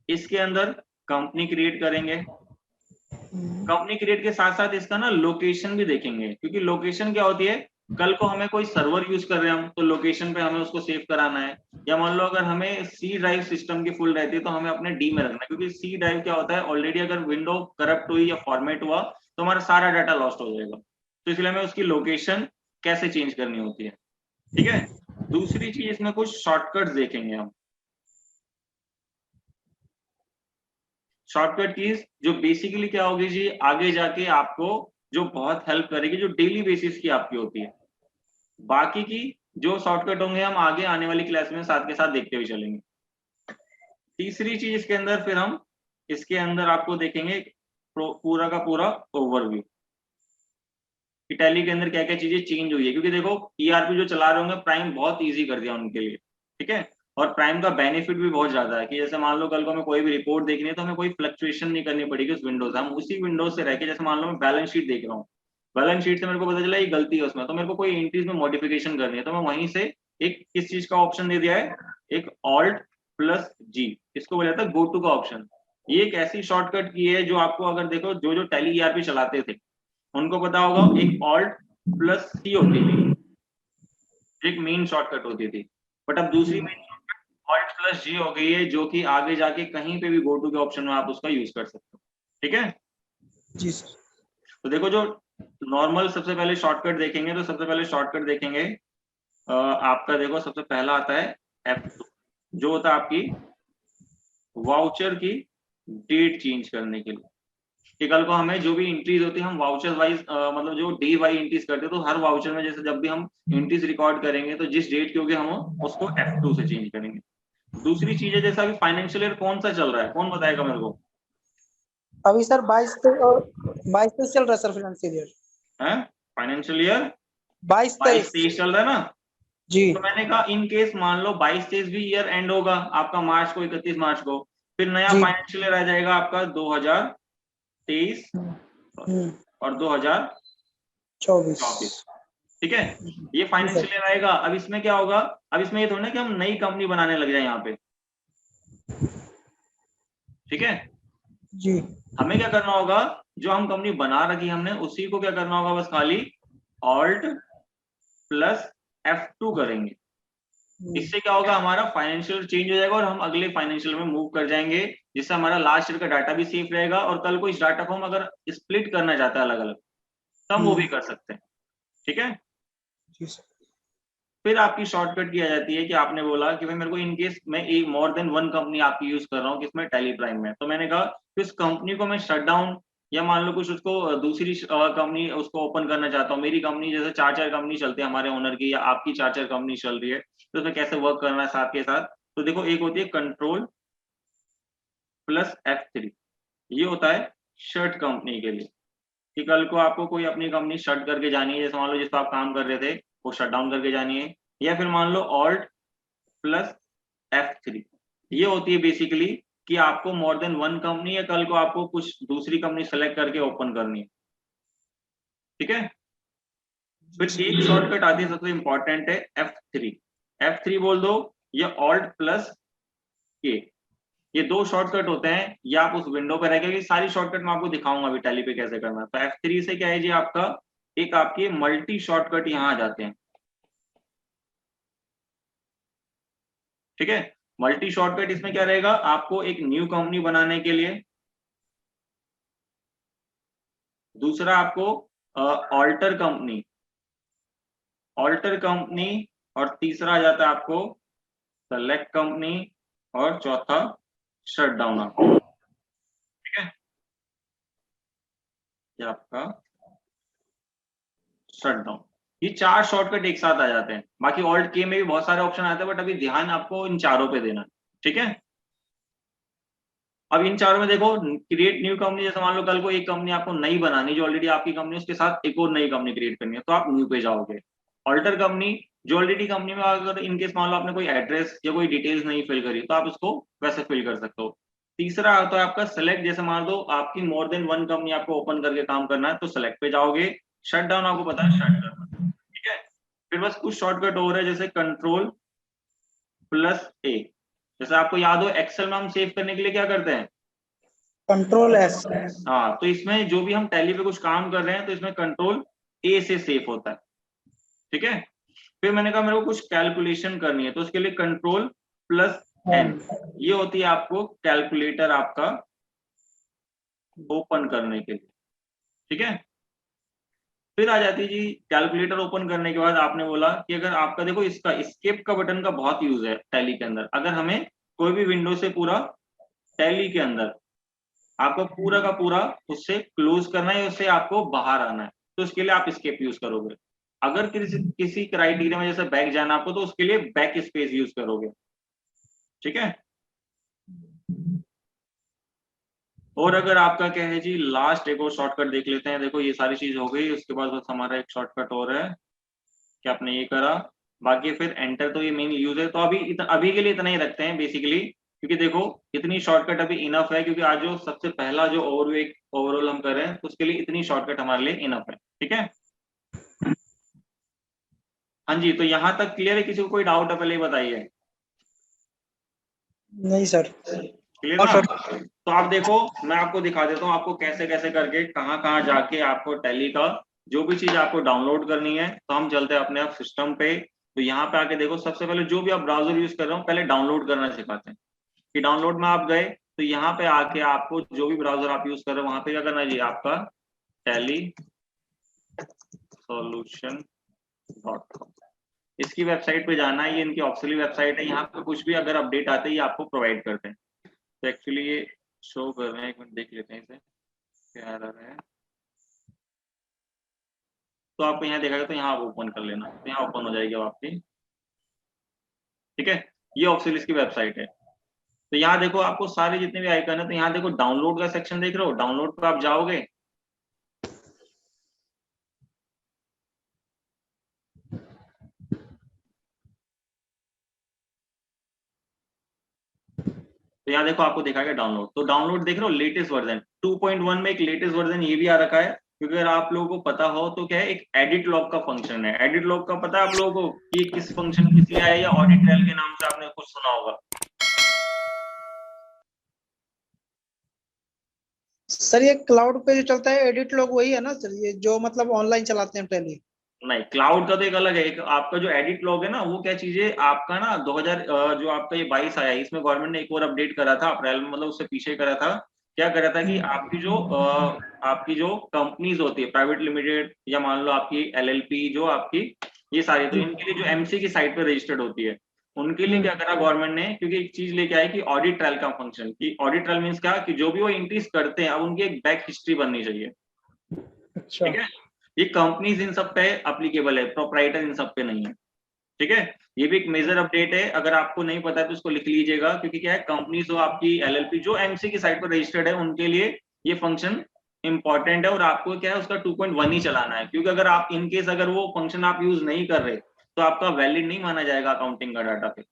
Speaker 1: इसके अंदर कंपनी क्रिएट करेंगे। कंपनी क्रिएट के साथ साथ इसका ना लोकेशन भी देखेंगे, क्योंकि लोकेशन क्या होती है, कल को हमें कोई सर्वर यूज कर रहे हैं हम, तो लोकेशन पे हमें उसको सेव कराना है। या मान लो अगर हमें सी ड्राइव सिस्टम की फुल रहती है तो हमें अपने डी में रखना है, क्योंकि सी ड्राइव क्या होता है, ऑलरेडी अगर विंडो करप्ट हुई या फॉर्मेट हुआ तो हमारा सारा डाटा लॉस्ट हो जाएगा। तो इसलिए हमें उसकी लोकेशन कैसे चेंज करनी होती है। ठीक है, दूसरी चीज इसमें कुछ शॉर्टकट्स देखेंगे हम। शॉर्टकट कीज जो बेसिकली क्या होगी जी, आगे जाके आपको जो बहुत हेल्प करेगी, जो डेली बेसिस की आपकी होती है। बाकी की जो शॉर्टकट होंगे हम आगे आने वाली क्लास में साथ के साथ देखते हुए चलेंगे। तीसरी चीज इसके अंदर फिर हम इसके अंदर आपको देखेंगे पूरा का पूरा ओवरव्यू कि टैली के अंदर क्या क्या चीजें चेंज हुई है, क्योंकि देखो ईआरपी जो चला रहे होंगे प्राइम बहुत इजी कर दिया उनके लिए, ठीक है। और प्राइम का बेनिफिट भी बहुत ज्यादा है कि जैसे मान लो कल को हमें कोई भी रिपोर्ट देखनी है तो हमें कोई फ्लक्चुएशन नहीं करनी पड़ेगी उस विंडो से, हम उसी विंडो से रह के, जैसे मान लो मैं बैलेंस शीट देख रहा हूँ, बैलेंस शीट से मेरे को पता चला ये गलती है उसमें, तो मेरे को कोई एंट्रीज में मॉडिफिकेशन करनी है तो मैं वहीं से एक किस चीज का ऑप्शन दे दिया है, एक Alt+G, इसको बोला जाता है गो टू का ऑप्शन। ये एक ऐसी शॉर्टकट की है जो आपको अगर देखो जो जो टैली ईआरपी चलाते थे उनको पता होगा, एक Alt+C होती थी, एक मेन शॉर्टकट होती थी, बट अब दूसरी मेन शॉर्टकट Alt+G हो गई है, जो कि आगे जाके कहीं पे भी गो टू के ऑप्शन में आप उसका यूज कर सकते हो, ठीक है।
Speaker 3: जी सर।
Speaker 1: तो देखो जो नॉर्मल सबसे पहले शॉर्टकट देखेंगे, तो सबसे पहले शॉर्टकट देखेंगे आपका, देखो सबसे पहला आता है F2, जो होता है आपकी वाउचर की डेट चेंज करने के लिए, कि कल को हमें जो भी एंट्रीज होती है हम वाउचर वाइज मतलब जो डे वाइज एंट्रीज करते हैं, तो हर वाउचर में जैसे जब भी हम एंट्रीज रिकॉर्ड करेंगे तो जिस डेट की होगी हम उसको F2 से चेंज करेंगे। दूसरी चीज है, जैसा अभी फाइनेंशियल ईयर कौन सा चल रहा है, कौन बताएगा मेरे को?
Speaker 3: अभी सर 22 चल रहा है सर फाइनेंशियल ईयर।
Speaker 1: है फाइनेंशियल ईयर
Speaker 3: 22-23
Speaker 1: 22-23 चल रहा है ना।
Speaker 3: जी।
Speaker 1: तो मैंने कहा इन केस मान लो 22-23 भी ईयर एंड होगा आपका मार्च को, 31 मार्च को, फिर नया
Speaker 3: जी।
Speaker 1: फाइनेंशियल ईयर आ जाएगा आपका 2023 और 2024,
Speaker 3: 24।
Speaker 1: ठीक है। ये फाइनेंशियल ईयर आएगा। अब इसमें क्या होगा, अब इसमें ये थोड़ा ना कि हम नई कंपनी बनाने लग जाए यहाँ पे, ठीक है।
Speaker 3: जी।
Speaker 1: हमें क्या करना होगा, जो हम कंपनी बना रखी हमने उसी को क्या करना होगा, बस खाली Alt+F2 करेंगे। इससे क्या होगा, हमारा फाइनेंशियल चेंज हो जाएगा और हम अगले फाइनेंशियल में मूव कर जाएंगे, जिससे हमारा लास्ट ईयर का डाटा भी सेफ रहेगा, और कल को इस डाटा को हम अगर स्प्लिट करना चाहते हैं अलग अलग तो हम वो भी कर सकते हैं, ठीक है।
Speaker 3: जी सर।
Speaker 1: फिर आपकी शॉर्टकट की आ जाती है कि आपने बोला कि भाई मेरे को इन केस मैं एक मोर देन वन कंपनी आपकी यूज कर रहा हूँ किसमें, टैली प्राइम में, तो मैंने कहा कि उस कंपनी को मैं शट डाउन, या मान लो कुछ उसको दूसरी कंपनी उसको ओपन करना चाहता हूँ, मेरी कंपनी जैसे 4 कंपनी चलती है हमारे ओनर की, या आपकी 4 कंपनी चल रही है, तो उसमें कैसे वर्क करना है साथ के साथ। तो देखो एक होती है Ctrl+F3, ये होता है शट कंपनी के लिए, कि कल को आपको कोई अपनी कंपनी शट करके जानी है, जैसे मान लो जिस पर आप काम कर रहे थे वो शट डाउन करके जानी है, या फिर मान लो Alt+F3, ये होती है बेसिकली कि आपको मोर देन वन कंपनी, या कल को आपको कुछ दूसरी कंपनी सेलेक्ट करके ओपन करनी है, ठीक है। फिर एक शॉर्टकट आती है सबसे इंपॉर्टेंट है F3, F3 बोल दो, या Alt+K, ये दो शॉर्टकट होते हैं, ये आप उस विंडो पर रहेगा, कि सारी शॉर्टकट मैं आपको दिखाऊंगा अभी टैली पे कैसे करना है। तो F3 से क्या है जी, आपका एक आपके मल्टी शॉर्टकट यहाँ आ जाते हैं, ठीक है। मल्टी शॉर्टकट इसमें क्या रहेगा, आपको एक न्यू कंपनी बनाने के लिए, दूसरा आपको ऑल्टर कंपनी, और तीसरा आ जाता है आपको सेलेक्ट कंपनी, और चौथा शट डाउन आपको, ठीक है। ये आपका शट डाउन, ये 4 शॉर्टकट एक साथ आ जाते हैं। बाकी ऑल्ट के में भी बहुत सारे ऑप्शन आते हैं, बट अभी ध्यान आपको इन चारों पे देना, ठीक है। अब इन चारों में देखो, क्रिएट न्यू कंपनी, जैसे मान लो कल को एक कंपनी आपको नई बनानी, जो ऑलरेडी आपकी कंपनी, उसके साथ एक और नई कंपनी क्रिएट करनी है, तो आप न्यू पे जाओगे। ऑल्टर कंपनी, जो ऑलरेडी कंपनी में अगर इनकेस मान लो आपने कोई एड्रेस या कोई डिटेल्स नहीं फिल करी, तो आप उसको वैसे फिल कर सकते हो। तीसरा आता है आपका सेलेक्ट, जैसे मान लो आपकी मोर देन वन कंपनी आपको ओपन करके काम करना है, तो सेलेक्ट पे जाओगे। शट डाउन आपको पता है शट करना, ठीक है। फिर बस कुछ शॉर्टकट और है, जैसे Ctrl+A, जैसे आपको याद हो एक्सेल में हम सेव करने के लिए क्या करते हैं,
Speaker 3: Ctrl+S।
Speaker 1: हाँ, तो इसमें जो भी हम टैली पे कुछ काम कर रहे हैं तो इसमें Ctrl+A से सेव होता है, ठीक है। फिर मैंने कहा मेरे को कुछ कैलकुलेशन करनी है, तो उसके लिए Ctrl+N, ये होती है आपको कैलकुलेटर आपका ओपन करने के लिए, ठीक है। फिर आ जाती है जी कैलकुलेटर ओपन करने के बाद आपने बोला कि अगर आपका देखो इसका एस्केप का बटन का बहुत यूज है टैली के अंदर, अगर हमें कोई भी विंडो से पूरा टैली के अंदर आपको पूरा का पूरा उससे क्लोज करना है, उससे आपको बाहर आना है, तो उसके लिए आप एस्केप यूज करोगे। अगर किसी क्राइटेरिया में जैसे बैक जाना आपको, तो उसके लिए बैक स्पेस यूज करोगे। ठीक है। और अगर आपका क्या है जी, लास्ट एक और शॉर्टकट देख लेते हैं। देखो ये सारी चीज हो गई, उसके बाद बस हमारा एक शॉर्टकट और है कि आपने ये करा, बाकी फिर एंटर तो ये मेन यूज है। तो अभी के लिए इतना ही रखते हैं बेसिकली, क्योंकि देखो इतनी शॉर्टकट अभी इनफ है, क्योंकि आज जो सबसे पहला जो ओवरऑल हम कर रहे हैं, तो उसके लिए इतनी शॉर्टकट हमारे लिए इनफ है। ठीक है। हाँ जी, तो यहाँ तक क्लियर है? किसी को कोई डाउट है पहले बताइए।
Speaker 3: नहीं सर।
Speaker 1: क्लियर
Speaker 3: और
Speaker 1: ना?
Speaker 3: सर
Speaker 1: तो आप देखो, मैं आपको दिखा देता हूँ आपको कैसे कैसे करके कहाँ कहाँ जाके आपको टैली का जो भी चीज आपको डाउनलोड करनी है। तो हम चलते हैं अपने आप सिस्टम पे। तो यहाँ पे आके देखो, सबसे पहले जो भी आप ब्राउजर यूज कर रहे हो पहले डाउनलोड करना सिखाते हैं। कि डाउनलोड में आप गए, तो यहाँ पे आके आपको जो भी ब्राउजर आप यूज कर रहे हो वहां पे क्या करना चाहिए, आपका tallysolution.com, इसकी वेबसाइट पे जाना है। ये इनकी ऑफिशियली वेबसाइट है। यहाँ पे कुछ भी अगर अपडेट आते हैं ये आपको प्रोवाइड करते हैं। तो एक्चुअली ये शो कर रहे हैं, एक मिनट देख लेते हैं इसे क्या आ रहा है। तो आपको यहाँ देखा, तो यहाँ आप ओपन कर लेना, तो यहाँ ओपन हो जाएगी आपकी। ठीक है, ये ऑफिशियल इसकी वेबसाइट है। तो यहाँ देखो आपको सारे जितने भी आइकन है, तो यहाँ देखो डाउनलोड का सेक्शन देख रहे हो, डाउनलोड पे आप जाओगे। तो यहाँ देखो आपको दिखाएगा डाउनलोड, तो डाउनलोड देख रहे हो लेटेस्ट वर्जन 2.1 में एक लेटेस्ट वर्जन ये भी आ रखा है। क्योंकि अगर आप लोगों को पता हो तो क्या है, एक एडिट लॉग का फंक्शन है। एडिट लॉग का पता है आप लोगों को कि किस फंक्शन किस लिए आया, या ऑडिट ट्रायल के नाम से आपने कुछ सुना होगा।
Speaker 3: सर ये क्लाउड पे जो चलता है एडिट लॉग वही है ना सर, ये जो मतलब ऑनलाइन चलाते हैं टैली?
Speaker 1: नहीं, क्लाउड का तो एक अलग है। एक आपका जो एडिट लॉग है ना, वो क्या चीज है आपका ना 2000 जो आपका ये 22 आया, इसमें गवर्नमेंट ने एक और अपडेट करा था अप्रैल में, मतलब उससे पीछे करा था। क्या करा था कि आपकी जो कंपनीज होती है प्राइवेट लिमिटेड, या मान लो आपकी एलएलपी जो आपकी, ये सारी, तो इनके लिए जो एमसी की साइट पर रजिस्टर्ड होती है, उनके लिए क्या करा गवर्नमेंट ने, क्योंकि एक चीज लेके आई कि ऑडिट ट्रायल का फंक्शन, कि ऑडिट ट्रायल मीन्स क्या, कि जो भी वो एंट्रीज करते हैं अब उनकी एक बैक हिस्ट्री बननी चाहिए।
Speaker 3: अच्छा।
Speaker 1: ठीक है, ये कंपनीज इन सब पे एप्लीकेबल है, प्रोप्राइटर इन सब पे नहीं है। ठीक है, ये भी एक मेजर अपडेट है। अगर आपको नहीं पता है तो उसको लिख लीजिएगा, क्योंकि क्या है, कंपनीज जो आपकी एलएलपी जो एमसी की साइट पर रजिस्टर्ड है, उनके लिए ये फंक्शन इंपॉर्टेंट है। और आपको क्या है, उसका 2.1 ही चलाना है, क्योंकि अगर आप इन केस अगर वो फंक्शन आप यूज नहीं कर रहे, तो आपका वैलिड नहीं माना जाएगा अकाउंटिंग का डाटा पे।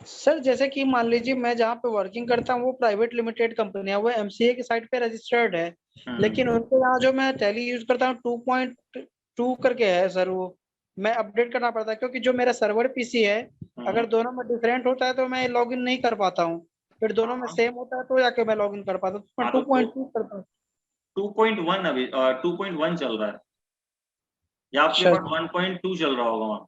Speaker 3: सर जैसे कि मान लीजिए मैं जहाँ पे वर्किंग करता हूँ वो प्राइवेट लिमिटेड कंपनी है, वो एमसीए की साइट पे रजिस्टर्ड है, लेकिन उनके यहाँ जो मैं टैली यूज करता हूँ 2.2 करके है सर, वो मैं अपडेट करना पड़ता है क्योंकि जो मेरा सर्वर पीसी है, अगर दोनों में डिफरेंट होता है तो मैं लॉगिन नहीं कर पाता हूँ, फिर दोनों में सेम होता है तो जाके मैं लॉगिन कर पाता हूँ, तो मैं 2.2 करता हूँ।
Speaker 1: 2.1 अभी 2.1 चल रहा है, या आपके
Speaker 3: अच्छा।
Speaker 1: पास 1.2 चल रहा होगा वहाँ।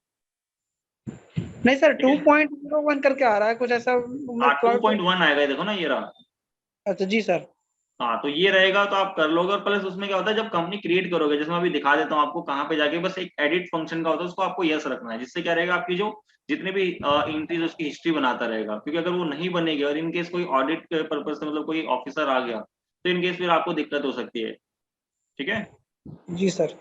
Speaker 3: नहीं सर 2.01 करके आ रहा है कुछ ऐसा। मैं
Speaker 1: हाँ,
Speaker 3: क्लाउड पे।
Speaker 1: 2.1 आएगा, ये देखो ना, ये रहा।
Speaker 3: अच्छा जी सर।
Speaker 1: हाँ, तो ये रहेगा तो आप कर लोगे। और प्लस उसमें क्या होता है, जब कंपनी क्रिएट करोगे, जैसे मैं अभी दिखा देता हूँ आपको कहाँ पे जाके, बस एक एडिट फंक्शन का होता है, उसको आपको यस रखना है, जिससे क्या रहेगा, आपकी जो जितने भी एंट्रीज उसकी हिस्ट्री बनाता रहेगा। क्योंकि अगर वो नहीं बनेगी और इनकेस कोई ऑडिट के पर्पज से, मतलब कोई ऑफिसर आ गया, तो इनकेस फिर आपको दिक्कत हो सकती है। ठीक है,
Speaker 3: जी सर।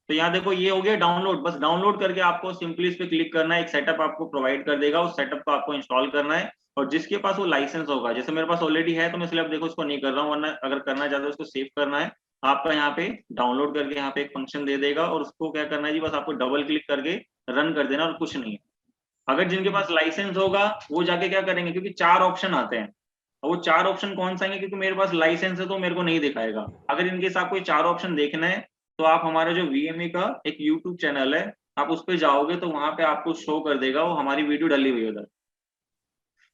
Speaker 1: तो यहाँ देखो ये हो गया डाउनलोड। बस डाउनलोड करके आपको सिंपली इस पे क्लिक करना है, एक सेटअप आपको प्रोवाइड कर देगा, उस सेटअप को आपको इंस्टॉल करना है। और जिसके पास वो लाइसेंस होगा, जैसे मेरे पास ऑलरेडी है तो मैं इसलिए अब देखो इसको नहीं कर रहा हूँ, वरना अगर करना चाहते हो उसको सेव करना है, आपका यहाँ पे डाउनलोड करके यहाँ पे एक फंक्शन दे देगा, और उसको क्या करना है जी, बस आपको डबल क्लिक करके रन कर देना, और कुछ नहीं है। अगर जिनके पास लाइसेंस होगा वो जाके क्या करेंगे, क्योंकि 4 ऑप्शन आते हैं, और वो 4 ऑप्शन कौन सा है, क्योंकि मेरे पास लाइसेंस है तो मेरे को नहीं दिखाएगा। अगर इनकेस आपको 4 ऑप्शन देखना है, तो आप हमारा जो वीएमए का एक यूट्यूब चैनल है, आप उस पर जाओगे तो वहां पे आपको शो कर देगा, वो हमारी वीडियो डली हुई है उधर।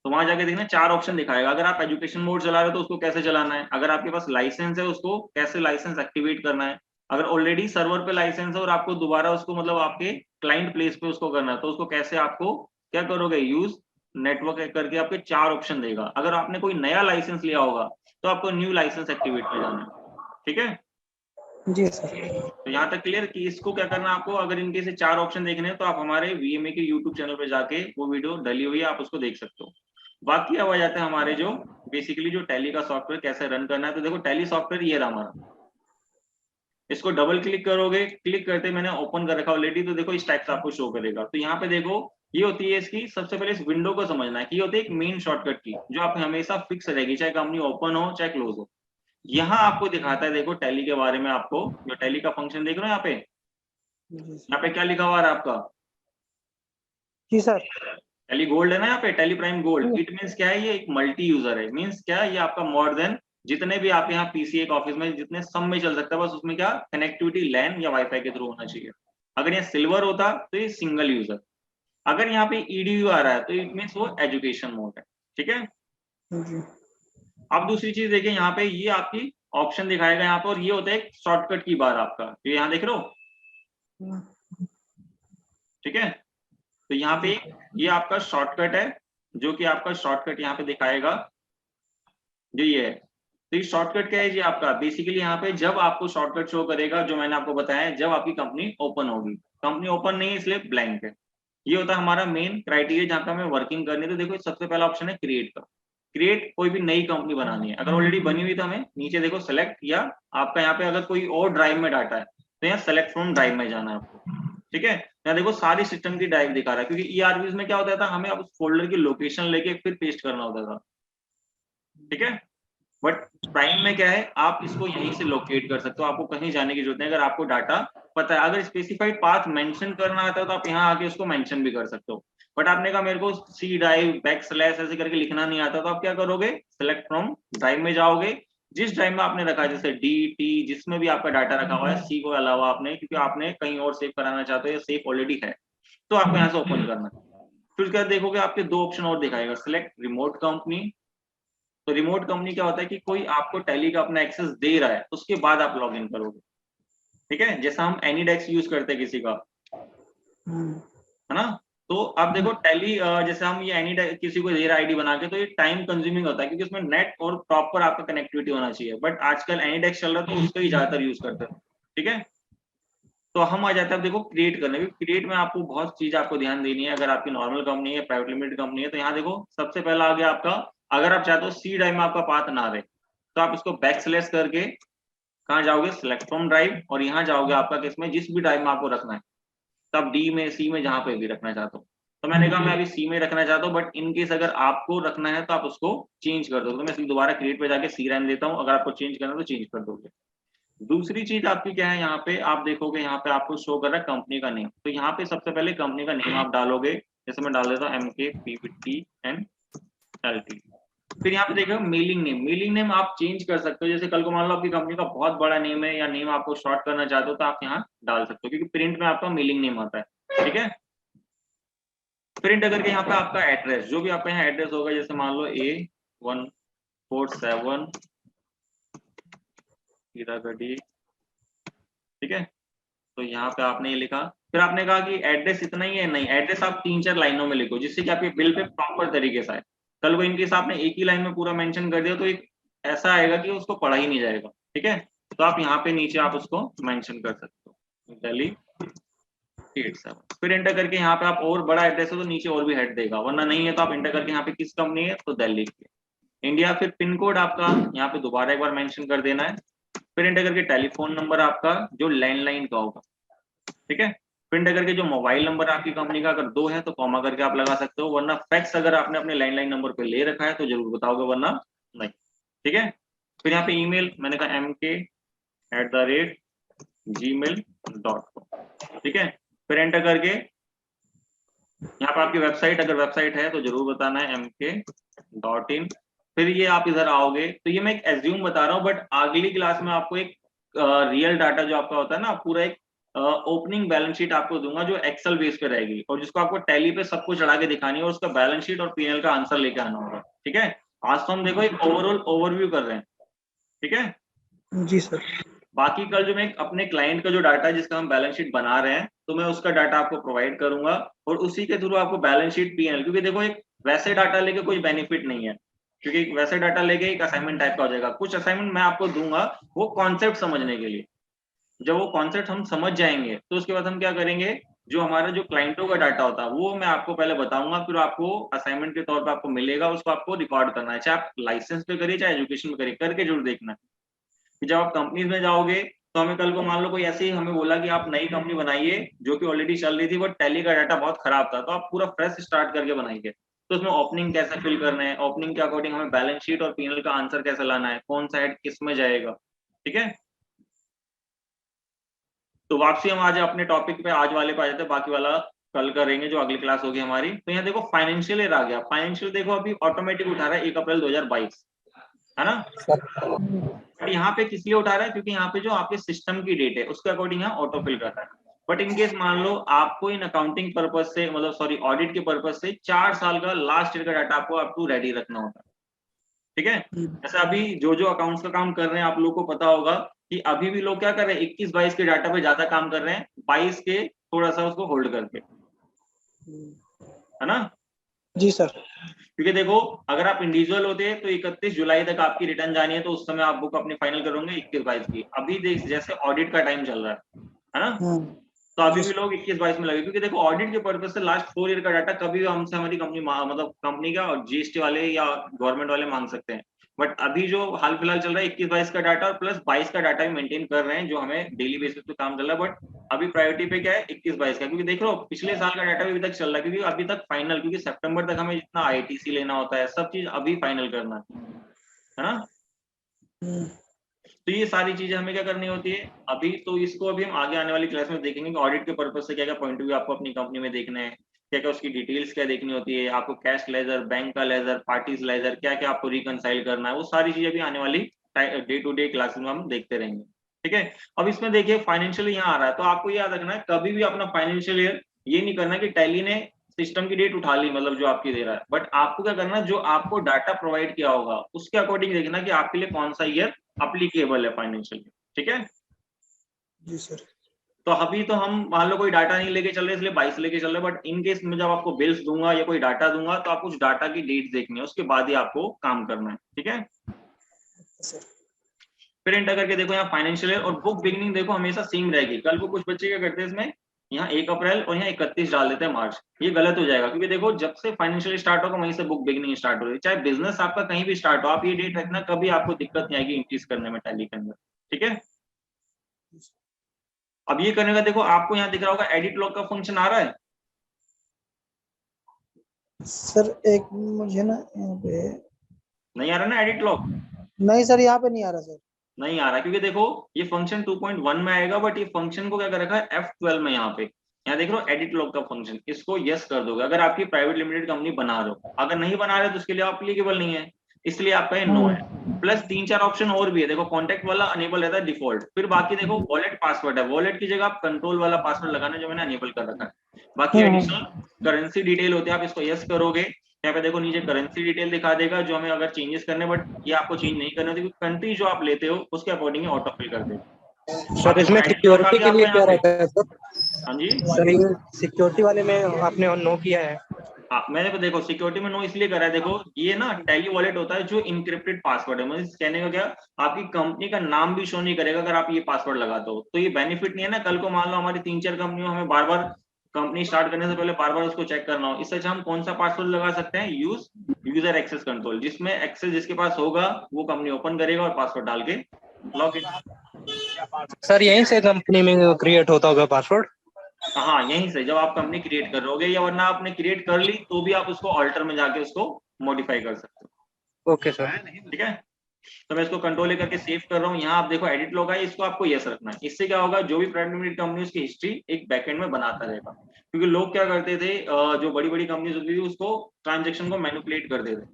Speaker 1: तो वहां जाके देखना 4 ऑप्शन दिखाएगा। अगर आप एजुकेशन मोड चला रहे हो तो उसको कैसे चलाना है, अगर आपके पास लाइसेंस है उसको कैसे लाइसेंस एक्टिवेट करना है, अगर ऑलरेडी सर्वर पे लाइसेंस है और आपको दोबारा उसको, मतलब आपके क्लाइंट प्लेस पे उसको करना है, तो उसको कैसे आपको क्या करोगे, यूज नेटवर्क करके आपके 4 ऑप्शन देगा। अगर आपने कोई नया लाइसेंस लिया होगा तो आपको न्यू लाइसेंस एक्टिवेट पे जाना है। ठीक है,
Speaker 3: जी सर।
Speaker 1: तो यहाँ तक क्लियर कि इसको क्या करना है आपको। अगर इनके से 4 ऑप्शन देखने हैं तो आप हमारे वीएमए के यूट्यूब चैनल पे जाके वो वीडियो डली हुई है, आप उसको देख सकते हो। बाकी अब आ जाते हैं हमारे जो बेसिकली जो टैली का सॉफ्टवेयर कैसे रन करना है। तो देखो टैली सॉफ्टवेयर ये रहा हमारा, इसको डबल क्लिक करोगे, क्लिक करते मैंने ओपन कर रखा ऑलरेडी, तो देखो इस टाइप से आपको शो करेगा। तो यहाँ पे देखो ये होती है इसकी, सबसे पहले इस विंडो को समझना है कि ये होती है एक मेन शॉर्टकट की जो आप हमेशा फिक्स रहेगी, चाहे कंपनी ओपन हो चाहे क्लोज हो। यहाँ आपको दिखाता है देखो टैली के बारे में, आपको जो टैली का फंक्शन देख रहे हो यहाँ पे क्या लिखा हुआ है आपका,
Speaker 3: जी सर।
Speaker 1: टैली गोल्ड है ना, यहाँ पे tally prime gold. It means क्या है, ये एक मल्टी यूजर है। मींस क्या है, ये आपका मोर देन जितने भी आप यहाँ पीसी एक ऑफिस में जितने सब में चल सकता है, बस उसमें क्या कनेक्टिविटी लैन या वाईफाई के थ्रू होना चाहिए। अगर ये सिल्वर होता तो ये सिंगल यूजर। अगर यहाँ पे ईडीयू आ रहा है तो इट मींस वो एजुकेशन मोड है, ठीक है। अब दूसरी चीज देखिए, यहाँ पे ये आपकी ऑप्शन दिखाएगा यहाँ पे, और ये होता है एक शॉर्टकट की बार आपका, जो यहाँ देख रहे हो, ठीक है। तो यहाँ पे ये आपका शॉर्टकट है, जो कि आपका शॉर्टकट यहाँ पे दिखाएगा, जो ये है। तो ये शॉर्टकट क्या है जी आपका, बेसिकली यहाँ पे जब आपको शॉर्टकट शो करेगा, जो मैंने आपको बताया है, जब आपकी कंपनी ओपन होगी। कंपनी ओपन नहीं है इसलिए ब्लैंक है। ये होता है हमारा मेन क्राइटेरिया जहाँ पे हमें वर्किंग करनी है। तो देखो सबसे पहला ऑप्शन है क्रिएट का। क्रिएट कोई भी नई कंपनी बनानी है, अगर ऑलरेडी बनी हुई तो हमें नीचे देखो सेलेक्ट, या आपका यहाँ पे अगर कोई और ड्राइव में डाटा है तो यहाँ सेलेक्ट फ्रॉम ड्राइव में जाना है आपको, ठीक है। यहाँ देखो सारी सिस्टम की ड्राइव दिखा रहा है, क्योंकि ईआरवीज में क्या होता था, हमें अब उस फोल्डर की लोकेशन लेके फिर पेस्ट करना होता था, ठीक है। बट प्राइम में क्या है, आप इसको यहीं से लोकेट कर सकते हो, आपको कहीं जाने की जरूरत नहीं। अगर आपको डाटा पता है, अगर स्पेसिफाइड पाथ मेंशन करना आता है तो आप यहाँ आके उसको मेंशन भी कर सकते हो। बट आपने कहा मेरे को सी ड्राइव बैकस्लैश ऐसे करके लिखना नहीं आता, तो आप क्या करोगे, सेलेक्ट फ्रॉम ड्राइव में जाओगे, जिस ड्राइव में आपने रखा है, जैसे डी टी जिसमें भी आपका डाटा रखा हुआ है, सी को अलावा आपने, क्योंकि आपने कहीं और सेव कराना चाहते हो या सेव ऑलरेडी है, तो आपको यहाँ से ओपन करना है। फिर क्या देखोगे, आपके दो ऑप्शन और दिखाएगा, सिलेक्ट रिमोट कंपनी। तो रिमोट कंपनी क्या होता है कि कोई आपको टैली का अपना एक्सेस दे रहा है, उसके बाद आप लॉग इन करोगे, ठीक है। जैसा हम एनीडेक्स यूज करते हैं किसी का, है ना। तो आप देखो टैली, जैसे हम ये एनीडेक्स किसी को दे रहा आईडी बना के, तो ये टाइम कंज्यूमिंग होता है, क्योंकि उसमें नेट और प्रॉपर आपका कनेक्टिविटी होना चाहिए। बट आजकल एनीडेक्स चल रहा है तो उसका ही ज्यादातर यूज करते हैं, ठीक है। तो हम आ जाते हैं देखो क्रिएट करने। क्रिएट में आपको बहुत चीज आपको ध्यान देनी है। अगर आपकी नॉर्मल कंपनी है, प्राइवेट लिमिटेड कंपनी है, तो यहाँ देखो सबसे पहला आ गया आपका, अगर आप चाहते हो सी ड्राइव में आपका पाथ ना रहे, तो आप इसको बैक स्लैश करके कहाँ जाओगे, सिलेक्ट फ्रॉम ड्राइव, और यहाँ जाओगे आपका किसमें, जिस भी ड्राइव में आपको रखना है, तब डी में सी में जहाँ पे भी रखना चाहते हो। तो मैंने कहा मैं अभी सी में रखना चाहता हूँ, बट इन केस अगर आपको रखना है तो आप उसको चेंज कर दो। तो मैं दोबारा क्रिएट पे जाके सी रहने देता हूँ, अगर आपको चेंज करना है तो चेंज कर दोगे। दूसरी चीज आपकी क्या है, यहाँ पे आप देखोगे, यहाँ पे आपको शो कर रहा है कंपनी का नेम। तो यहाँ पे सबसे पहले कंपनी का नेम आप डालोगे, जैसे मैं डाल देता हूँ MKPVTNLT। फिर यहाँ पे देखो मेलिंग नेम। मेलिंग नेम आप चेंज कर सकते हो, जैसे कल को मान लो आपकी कंपनी का बहुत बड़ा नेम है, या नेम आपको शॉर्ट करना चाहते हो, तो आप यहाँ डाल सकते हो, क्योंकि प्रिंट में आपका मेलिंग नेम आता है, ठीक है। प्रिंट करके यहाँ पे आपका एड्रेस, जो भी आपका यहाँ एड्रेस होगा, जैसे मान लो A147 हीरागढ़ी, ठीक है। तो यहाँ पे आपने ये लिखा। फिर आपने कहा कि एड्रेस इतना ही है, नहीं, एड्रेस आप 3-4 लाइनों में लिखो, जिससे कि आपके बिल पे प्रॉपर तरीके से आए। कल को इनकेस आपने एक ही लाइन में पूरा मेंशन कर दिया तो एक ऐसा आएगा कि उसको पढ़ा ही नहीं जाएगा, ठीक है। तो आप यहाँ पे नीचे आप उसको मेंशन कर सकते हो, दिल्ली 87। फिर एंटर करके यहाँ पे आप और बड़ा एड्रेस है तो नीचे और भी हेड देगा, वरना नहीं है तो आप एंटर करके यहाँ पे किस कंपनी है तो दिल्ली की, इंडिया। फिर पिन कोड आपका यहाँ पे दोबारा एक बार मेंशन कर देना है। फिर एंटर करके टेलीफोन नंबर आपका जो लैंडलाइन का होगा, ठीक है। फिर एंटर करके जो मोबाइल नंबर आपकी कंपनी का अगर 2 है तो कॉमा करके आप लगा सकते हो, वरना फैक्स अगर आपने अपने लैंडलाइन नंबर पे ले रखा है तो जरूर बताओगे, वरना नहीं, ठीक है। फिर यहाँ पे ईमेल मैंने कहा mk@gmail.com, ठीक है। फिर एंटर करके यहाँ पे आपकी वेबसाइट, अगर वेबसाइट है तो जरूर बताना है mk.in। फिर ये आप इधर आओगे, तो ये मैं एक एज्यूम बता रहा हूँ, बट अगली क्लास में आपको एक रियल डाटा जो आपका होता है ना, पूरा एक ओपनिंग बैलेंस शीट आपको दूंगा, जो एक्सेल बेस पे रहेगी, और जिसको आपको टैली पे सब कुछ चढ़ा के दिखानी है, और उसका बैलेंस शीट और पीएनएल का आंसर लेके आना होगा, ठीक है। आज तो हम देखो एक ओवरऑल ओवरव्यू कर रहे हैं, ठीक है
Speaker 3: जी सर।
Speaker 1: बाकी कल जो मैं अपने क्लाइंट का जो डाटा है जिसका हम बैलेंस शीट बना रहे हैं, तो मैं उसका डाटा आपको प्रोवाइड करूंगा, और उसी के थ्रू आपको बैलेंस शीट पीएनएल, क्योंकि देखो एक वैसे डाटा लेके कोई बेनिफिट नहीं है, क्योंकि वैसे डाटा लेके एक असाइनमेंट टाइप का हो जाएगा। कुछ असाइनमेंट मैं आपको दूंगा वो कॉन्सेप्ट समझने के लिए, जब वो कॉन्सेप्ट हम समझ जाएंगे तो उसके बाद हम क्या करेंगे, जो हमारा जो क्लाइंटों का डाटा होता है वो मैं आपको पहले बताऊंगा, फिर आपको असाइनमेंट के तौर पे आपको मिलेगा, उसको आपको रिकॉर्ड करना है, चाहे आप लाइसेंस पे करिए चाहे एजुकेशन में करिए, करके जरूर देखना कि जब आप कंपनीज में जाओगे तो हमें कल को मान लो कोई ऐसे ही हमें बोला कि आप नई कंपनी बनाइए जो कि ऑलरेडी चल रही थी बट टैली का डाटा बहुत खराब था, तो आप पूरा फ्रेश स्टार्ट करके बनाएंगे, तो उसमें ओपनिंग कैसे फिल करना है, ओपनिंग के अकॉर्डिंग हमें बैलेंस शीट और पीएनएल का आंसर कैसे लाना है, कौन सा हेड किस में जाएगा, ठीक है। तो वापसी हम आज अपने टॉपिक पे आज वाले पे आ जाते हैं, बाकी वाला कल करेंगे जो अगली क्लास होगी हमारी। तो यहाँ देखो फाइनेंशियल ईयर आ गया, फाइनेंशियल देखो अभी ऑटोमेटिक उठा रहा है 1 अप्रैल 2022, है ना। बट यहाँ पे किस लिए उठा रहा है, क्योंकि यहाँ पे जो आपके सिस्टम की डेट है उसके अकॉर्डिंग यहाँ ऑटो फिल करता है। बट इन केस मान लो आपको इन अकाउंटिंग पर्पज से मतलब सॉरी ऑडिट के पर्पज से 4 साल का लास्ट ईयर का डाटा आपको अप टू रेडी रखना होता है, ठीक है। जैसे अभी जो अकाउंट्स का काम कर रहे हैं आप लोगों को पता होगा कि अभी भी लोग क्या कर रहे हैं 21-22 के डाटा पे ज्यादा काम कर रहे हैं, 22 के थोड़ा सा उसको होल्ड करके, है ना।
Speaker 3: जी सर।
Speaker 1: क्योंकि देखो अगर आप इंडिविजुअल होते तो 31 जुलाई तक आपकी रिटर्न जानी है, तो उस समय आप बुक अपनी फाइनल करोगे 21-22 की। अभी देख जैसे ऑडिट का टाइम चल रहा है ना, तो अभी भी लोग 21-22 में लगे, क्योंकि देखो ऑडिट के पर्पज से लास्ट 4 ईयर का डाटा कभी भी हमसे हमारी कंपनी मतलब कंपनी का और जीएसटी वाले या गवर्नमेंट वाले मांग सकते हैं। बट अभी जो हाल फिलहाल चल रहा है 21-22 का डाटा और प्लस 22 का डाटा भी मेंटेन कर रहे हैं जो हमें डेली बेसिस पे काम चल रहा है। बट अभी प्रायोरिटी पे क्या है 21-22 का, क्योंकि देख लो पिछले साल का डाटा भी अभी तक चल रहा है, क्योंकि अभी तक फाइनल, क्योंकि सितंबर तक हमें जितना आईटीसी लेना होता है सब चीज अभी फाइनल करना है ना। तो ये सारी चीजें हमें क्या करनी होती है अभी, तो इसको अभी हम आगे आने वाली क्लास में देखेंगे कि ऑडिट के पर्पज से क्या क्या पॉइंट ऑफ व्यू आपको अपनी कंपनी में देखना है, क्या क्या उसकी डिटेल्स क्या देखनी होती है, आपको कैश लेजर, बैंक का लेजर, पार्टीज लेजर क्या क्या आपको रिकनसाइल करना है, वो सारी चीजें भी आने वाली डे टू डे क्लास में हम देखते रहेंगे, ठीक है। अब इसमें देखिए फाइनेंशियल यहाँ आ रहा है, तो आपको याद रखना है कभी भी अपना फाइनेंशियल ईयर ये नहीं करना कि टैली ने सिस्टम की डेट उठा ली मतलब जो आपकी दे रहा है, बट आपको क्या करना है जो आपको डाटा प्रोवाइड किया होगा उसके अकॉर्डिंग देखना कि आपके लिए कौन सा ईयर अप्लीकेबल है फाइनेंशियल, ठीक है।
Speaker 3: जी सर।
Speaker 1: तो अभी तो हम मान लो कोई डाटा नहीं लेके चल रहे इसलिए 22 लेके चल रहे, बट इन केस में जब आपको बिल्स दूंगा या कोई डाटा दूंगा तो आपको उस डाटा की डेट देखनी है, उसके बाद ही आपको काम करना है, ठीक है। फिर एंटर करके देखो यहाँ फाइनेंशियल ईयर और बुक बिगिनिंग देखो हमेशा सेम रहेगी। कल को कुछ बच्चे क्या करते हैं इसमें यहाँ 1 अप्रैल और यहाँ 31 डाल देते हैं मार्च, ये गलत हो जाएगा, क्योंकि देखो जब से फाइनेंशियल स्टार्ट होगा वहीं से बुक बिगिनिंग स्टार्ट हो रही है, चाहे बिजनेस आपका कहीं भी स्टार्ट हो, आप ये डेट रखना, कभी आपको दिक्कत नहीं आएगी इंक्रीज करने में टैली के अंदर, ठीक है। अब ये करने का देखो आपको यहाँ दिख रहा होगा एडिट लॉग का फंक्शन आ रहा है
Speaker 3: सर एक मुझे ना यहाँ पे
Speaker 1: नहीं आ रहा ना एडिट लॉग,
Speaker 3: नहीं सर यहाँ पे नहीं आ रहा सर।
Speaker 1: नहीं आ रहा क्योंकि देखो ये फंक्शन 2.1 में आएगा, बट ये फंक्शन को क्या कर रखा है F12 में, यहाँ पे यहाँ देख रहे हो एडिट लॉग का फंक्शन, इसको यस कर दोगे अगर आपकी प्राइवेट लिमिटेड कंपनी बना रहे हो, अगर नहीं बना रहे तो उसके लिए एप्लीकेबल नहीं है, इसलिए आपका ये नो है। प्लस 3-4 ऑप्शन और भी है, देखो कॉन्टेक्ट वाला अनेबल रहता है डिफॉल्ट, फिर बाकी देखो वॉलेट पासवर्ड है, वॉलेट की जगह आप कंट्रोल वाला पासवर्ड लगाना जो मैंने अनेबल कर रखा है। बाकी एडिशनल करेंसी डिटेल होती है, आप इसको यस करोगे, यहाँ पे देखो नीचे करेंसी डिटेल दिखा देगा जो हमें अगर चेंजेस करने, बट ये आपको चेंज नहीं करने होती, कंट्री जो आप लेते हो उसके अकॉर्डिंग ऑटो फिल कर देगा।
Speaker 4: सर इसमें सिक्योरिटी के लिए क्या रहता है सर?
Speaker 1: हाँ जी
Speaker 4: सर ये सिक्योरिटी वाले में आपने नो किया है।
Speaker 1: हाँ मैंने देखो सिक्योरिटी में नो इसलिए करा है, देखो ये ना टैली वॉलेट होता है जो इनक्रिप्टेड पासवर्ड है, मतलब कहने का क्या आपकी कंपनी का नाम भी शो नहीं करेगा अगर आप ये पासवर्ड लगाते हो, तो ये बेनिफिट नहीं है ना, कल को मान लो हमारी 3-4 कंपनियों हमें बार बार कंपनी स्टार्ट करने से पहले बार बार उसको चेक करना हो, इससे अच्छा हम कौन सा पासवर्ड लगा सकते हैं यूजर एक्सेस कंट्रोल, जिसमें एक्सेस जिसके पास होगा वो कंपनी ओपन करेगा और पासवर्ड डाल के लॉग इन।
Speaker 4: सर यहीं से कंपनी में क्रिएट होता होगा पासवर्ड?
Speaker 1: हाँ यहीं से जब आप कंपनी क्रिएट कर रहोगे, या वरना आपने क्रिएट कर ली तो भी आप उसको ऑल्टर में जाके उसको मॉडिफाई कर सकते हो।
Speaker 4: ओके सर
Speaker 1: ठीक है, तो मैं इसको कंट्रोल लेकर के सेव कर रहा हूँ, यहाँ आप देखो एडिट लॉग है, इसको आपको यस रखना है, इससे क्या होगा जो भी प्राइवेट लिमिटेड कंपनी उसकी हिस्ट्री एक बैकएंड में बनाता रहेगा, क्योंकि लोग क्या करते थे जो बड़ी बड़ी कंपनीज होती थी उसको ट्रांजेक्शन को मैनिपुलेट करते थे,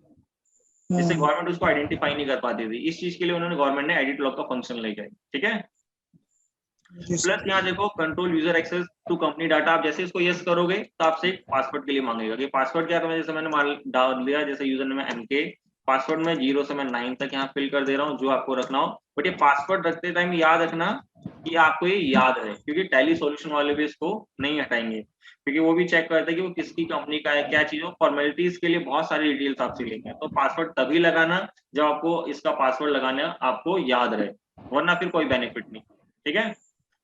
Speaker 1: जिससे गवर्नमेंट उसको आइडेंटिफाई नहीं कर पाती थी, इस चीज के लिए उन्होंने गवर्नमेंट ने एडिट लॉग का फंक्शन लेके आई, ठीक है। प्लस यहाँ देखो control user access to company data, आप जैसे इसको यस करोगे तो आपसे पासवर्ड के लिए मांगेगा कि पासवर्ड क्या है, जैसे मैंने डाल दिया जैसे यूजर नेम MK, पासवर्ड में 0 से मैं 9 तक यहाँ फिल कर दे रहा हूँ जो आपको रखना हो, बट ये पासवर्ड रखते टाइम याद रखना कि आपको ये याद है, क्योंकि टैली सॉल्यूशन वाले भी इसको नहीं हटाएंगे, क्योंकि वो भी चेक करते हैं कि वो किसकी कंपनी का है क्या चीज हो, फॉर्मेलिटीज के लिए बहुत सारी डिटेल्स आपसे लेंगे, तो पासवर्ड तभी लगाना जब आपको इसका पासवर्ड लगाना आपको याद रहे, वरना फिर कोई बेनिफिट नहीं, ठीक है।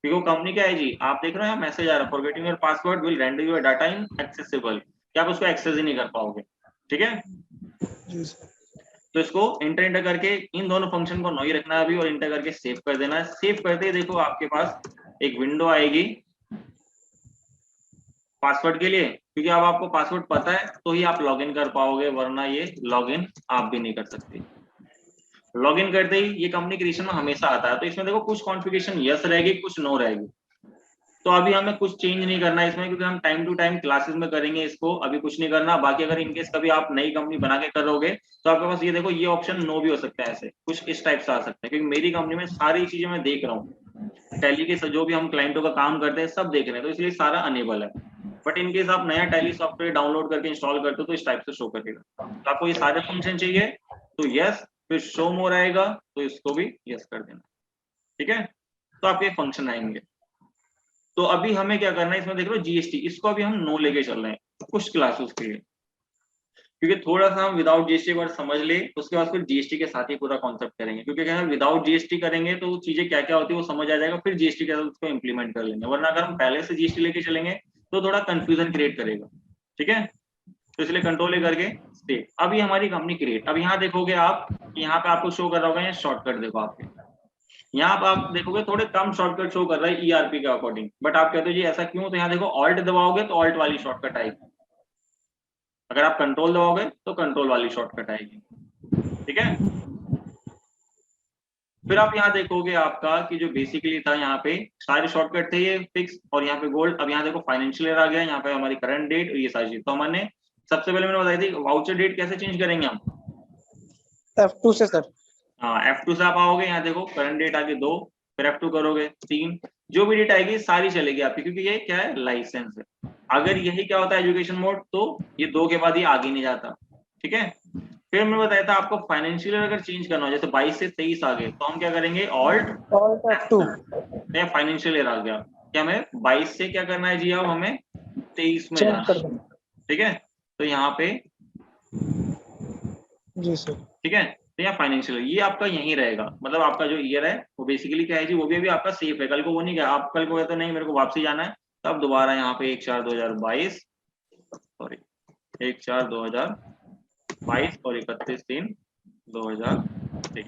Speaker 1: क्योंकि वो कंपनी क्या है जी, आप देख रहे हो मैसेज आ रहा है forgetting your password will render your data in accessible, कि आप उसको एक्सेस ही नहीं कर पाओगे। ठीक है,
Speaker 3: जी सर।
Speaker 1: तो इसको इंटर करके इन दोनों फंक्शन को नो ही रखना है अभी, और इंटर करके सेव कर देना है। सेव करते ही देखो आपके पास एक विंडो आएगी पासवर्ड के लिए, क्योंकि अब आपको पासवर्ड पता है तो ही आप लॉगिन कर पाओगे, वरना ये लॉगिन आप भी नहीं कर सकते। लॉगिन करते ही ये कंपनी क्रिएशन में हमेशा आता है, तो इसमें देखो कुछ कॉन्फ़िगरेशन यस रहेगी, कुछ नो रहेगी। तो अभी हमें कुछ चेंज नहीं करना है इसमें, क्योंकि हम टाइम टू टाइम क्लासेस में करेंगे इसको, अभी कुछ नहीं करना। बाकी अगर इनकेस कभी आप नई कंपनी बना के करोगे तो आपके पास ये देखो ये ऑप्शन नो भी हो सकता है, ऐसे कुछ इस टाइप से आ सकता है, क्योंकि मेरी कंपनी में सारी चीजें मैं देख रहा हूँ, टैली के जो भी हम क्लाइंटों का काम करते हैं सब देख रहे हैं, तो इसलिए सारा अनेबल है। बट इनकेस आप नया टैली सॉफ्टवेयर डाउनलोड करके इंस्टॉल करते हो तो इस टाइप से शो करेगा। तो आपको ये सारे फंक्शन चाहिए तो यस, फिर शो मोर आएगा तो इसको भी यस कर देना। ठीक है, तो आपके फंक्शन आएंगे। तो अभी हमें क्या करना है, इसमें देख लो जीएसटी, इसको अभी हम नो लेके चल रहे हैं कुछ क्लासेस के लिए, क्योंकि थोड़ा सा हम विदाउट जीएसटी वर्ड समझ ले, उसके बाद फिर जीएसटी के साथ ही पूरा कॉन्सेप्ट करेंगे। क्योंकि अगर विदाउट जीएसटी करेंगे तो चीजें क्या क्या होती है वो समझ आ जाएगा, फिर जीएसटी के साथ उसको इम्प्लीमेंट कर लेंगे। वरना अगर हम पहले से जीएसटी लेके चलेंगे तो थोड़ा कंफ्यूजन क्रिएट करेगा। ठीक है, तो इसलिए कंट्रोल ले करके स्टे। अभी हमारी कंपनी क्रिएट, अब यहाँ देखोगे आप, यहाँ पे आपको शो कर रहा होगा, यहाँ शॉर्टकट देखो आपके, यहाँ पे आप देखोगे थोड़े कम शॉर्टकट शो कर रहा है ईआरपी के अकॉर्डिंग। बट आप कहते हो जी ऐसा क्यों, तो यहाँ देखो ऑल्ट दबाओगे तो ऑल्ट वाली शॉर्टकट आएगी, अगर आप कंट्रोल दबाओगे तो कंट्रोल वाली शॉर्टकट आएगी। ठीक है, फिर आप यहाँ देखोगे आपका कि जो बेसिकली था यहाँ पे सारे शॉर्टकट थे ये फिक्स, और यहाँ पे गोल्ड। अब यहाँ देखो फाइनेंशियल ईयर आ गया, यहाँ पे हमारी करंट डेट और ये सारी चीज। तो हमने सबसे पहले मैंने बताई थी वाउचर डेट कैसे चेंज करेंगे हम,
Speaker 3: F2 से सर।
Speaker 1: हाँ F2 से आप आओगे, यहाँ देखो करंट डेट आगे 2, फिर F2 करोगे 3, जो भी डेट आएगी सारी चलेगी आपकी, क्योंकि ये क्या है लाइसेंस है। अगर यही क्या होता है एजुकेशन मोड, तो ये 2 के बाद ही आगे नहीं जाता। ठीक है, फिर मैं बताया था आपको फाइनेंशियल अगर चेंज करना हो, जैसे 22 से 23 आ गए, तो हम क्या करेंगे ऑल्ट
Speaker 3: F2।
Speaker 1: फाइनेंशियल ईयर आ गया, क्या हमें 22 से क्या करना है जी, अब हमें 23 में
Speaker 3: चेंज
Speaker 1: जाना
Speaker 3: कर
Speaker 1: है।
Speaker 3: दो।
Speaker 1: ठीक है, तो यहाँ पे
Speaker 3: जी सर।
Speaker 1: ठीक है, तो यहाँ फाइनेंशियल ये आपका यही रहेगा, मतलब आपका जो ईयर है वो बेसिकली क्या है जी, वो भी अभी आपका सेफ है। कल को वो नहीं गया, आप कल को कहते नहीं मेरे को वापसी जाना है, तब दोबारा यहाँ पे 1/4/2022 सॉरी 1/4/2022 और 31/3/2023।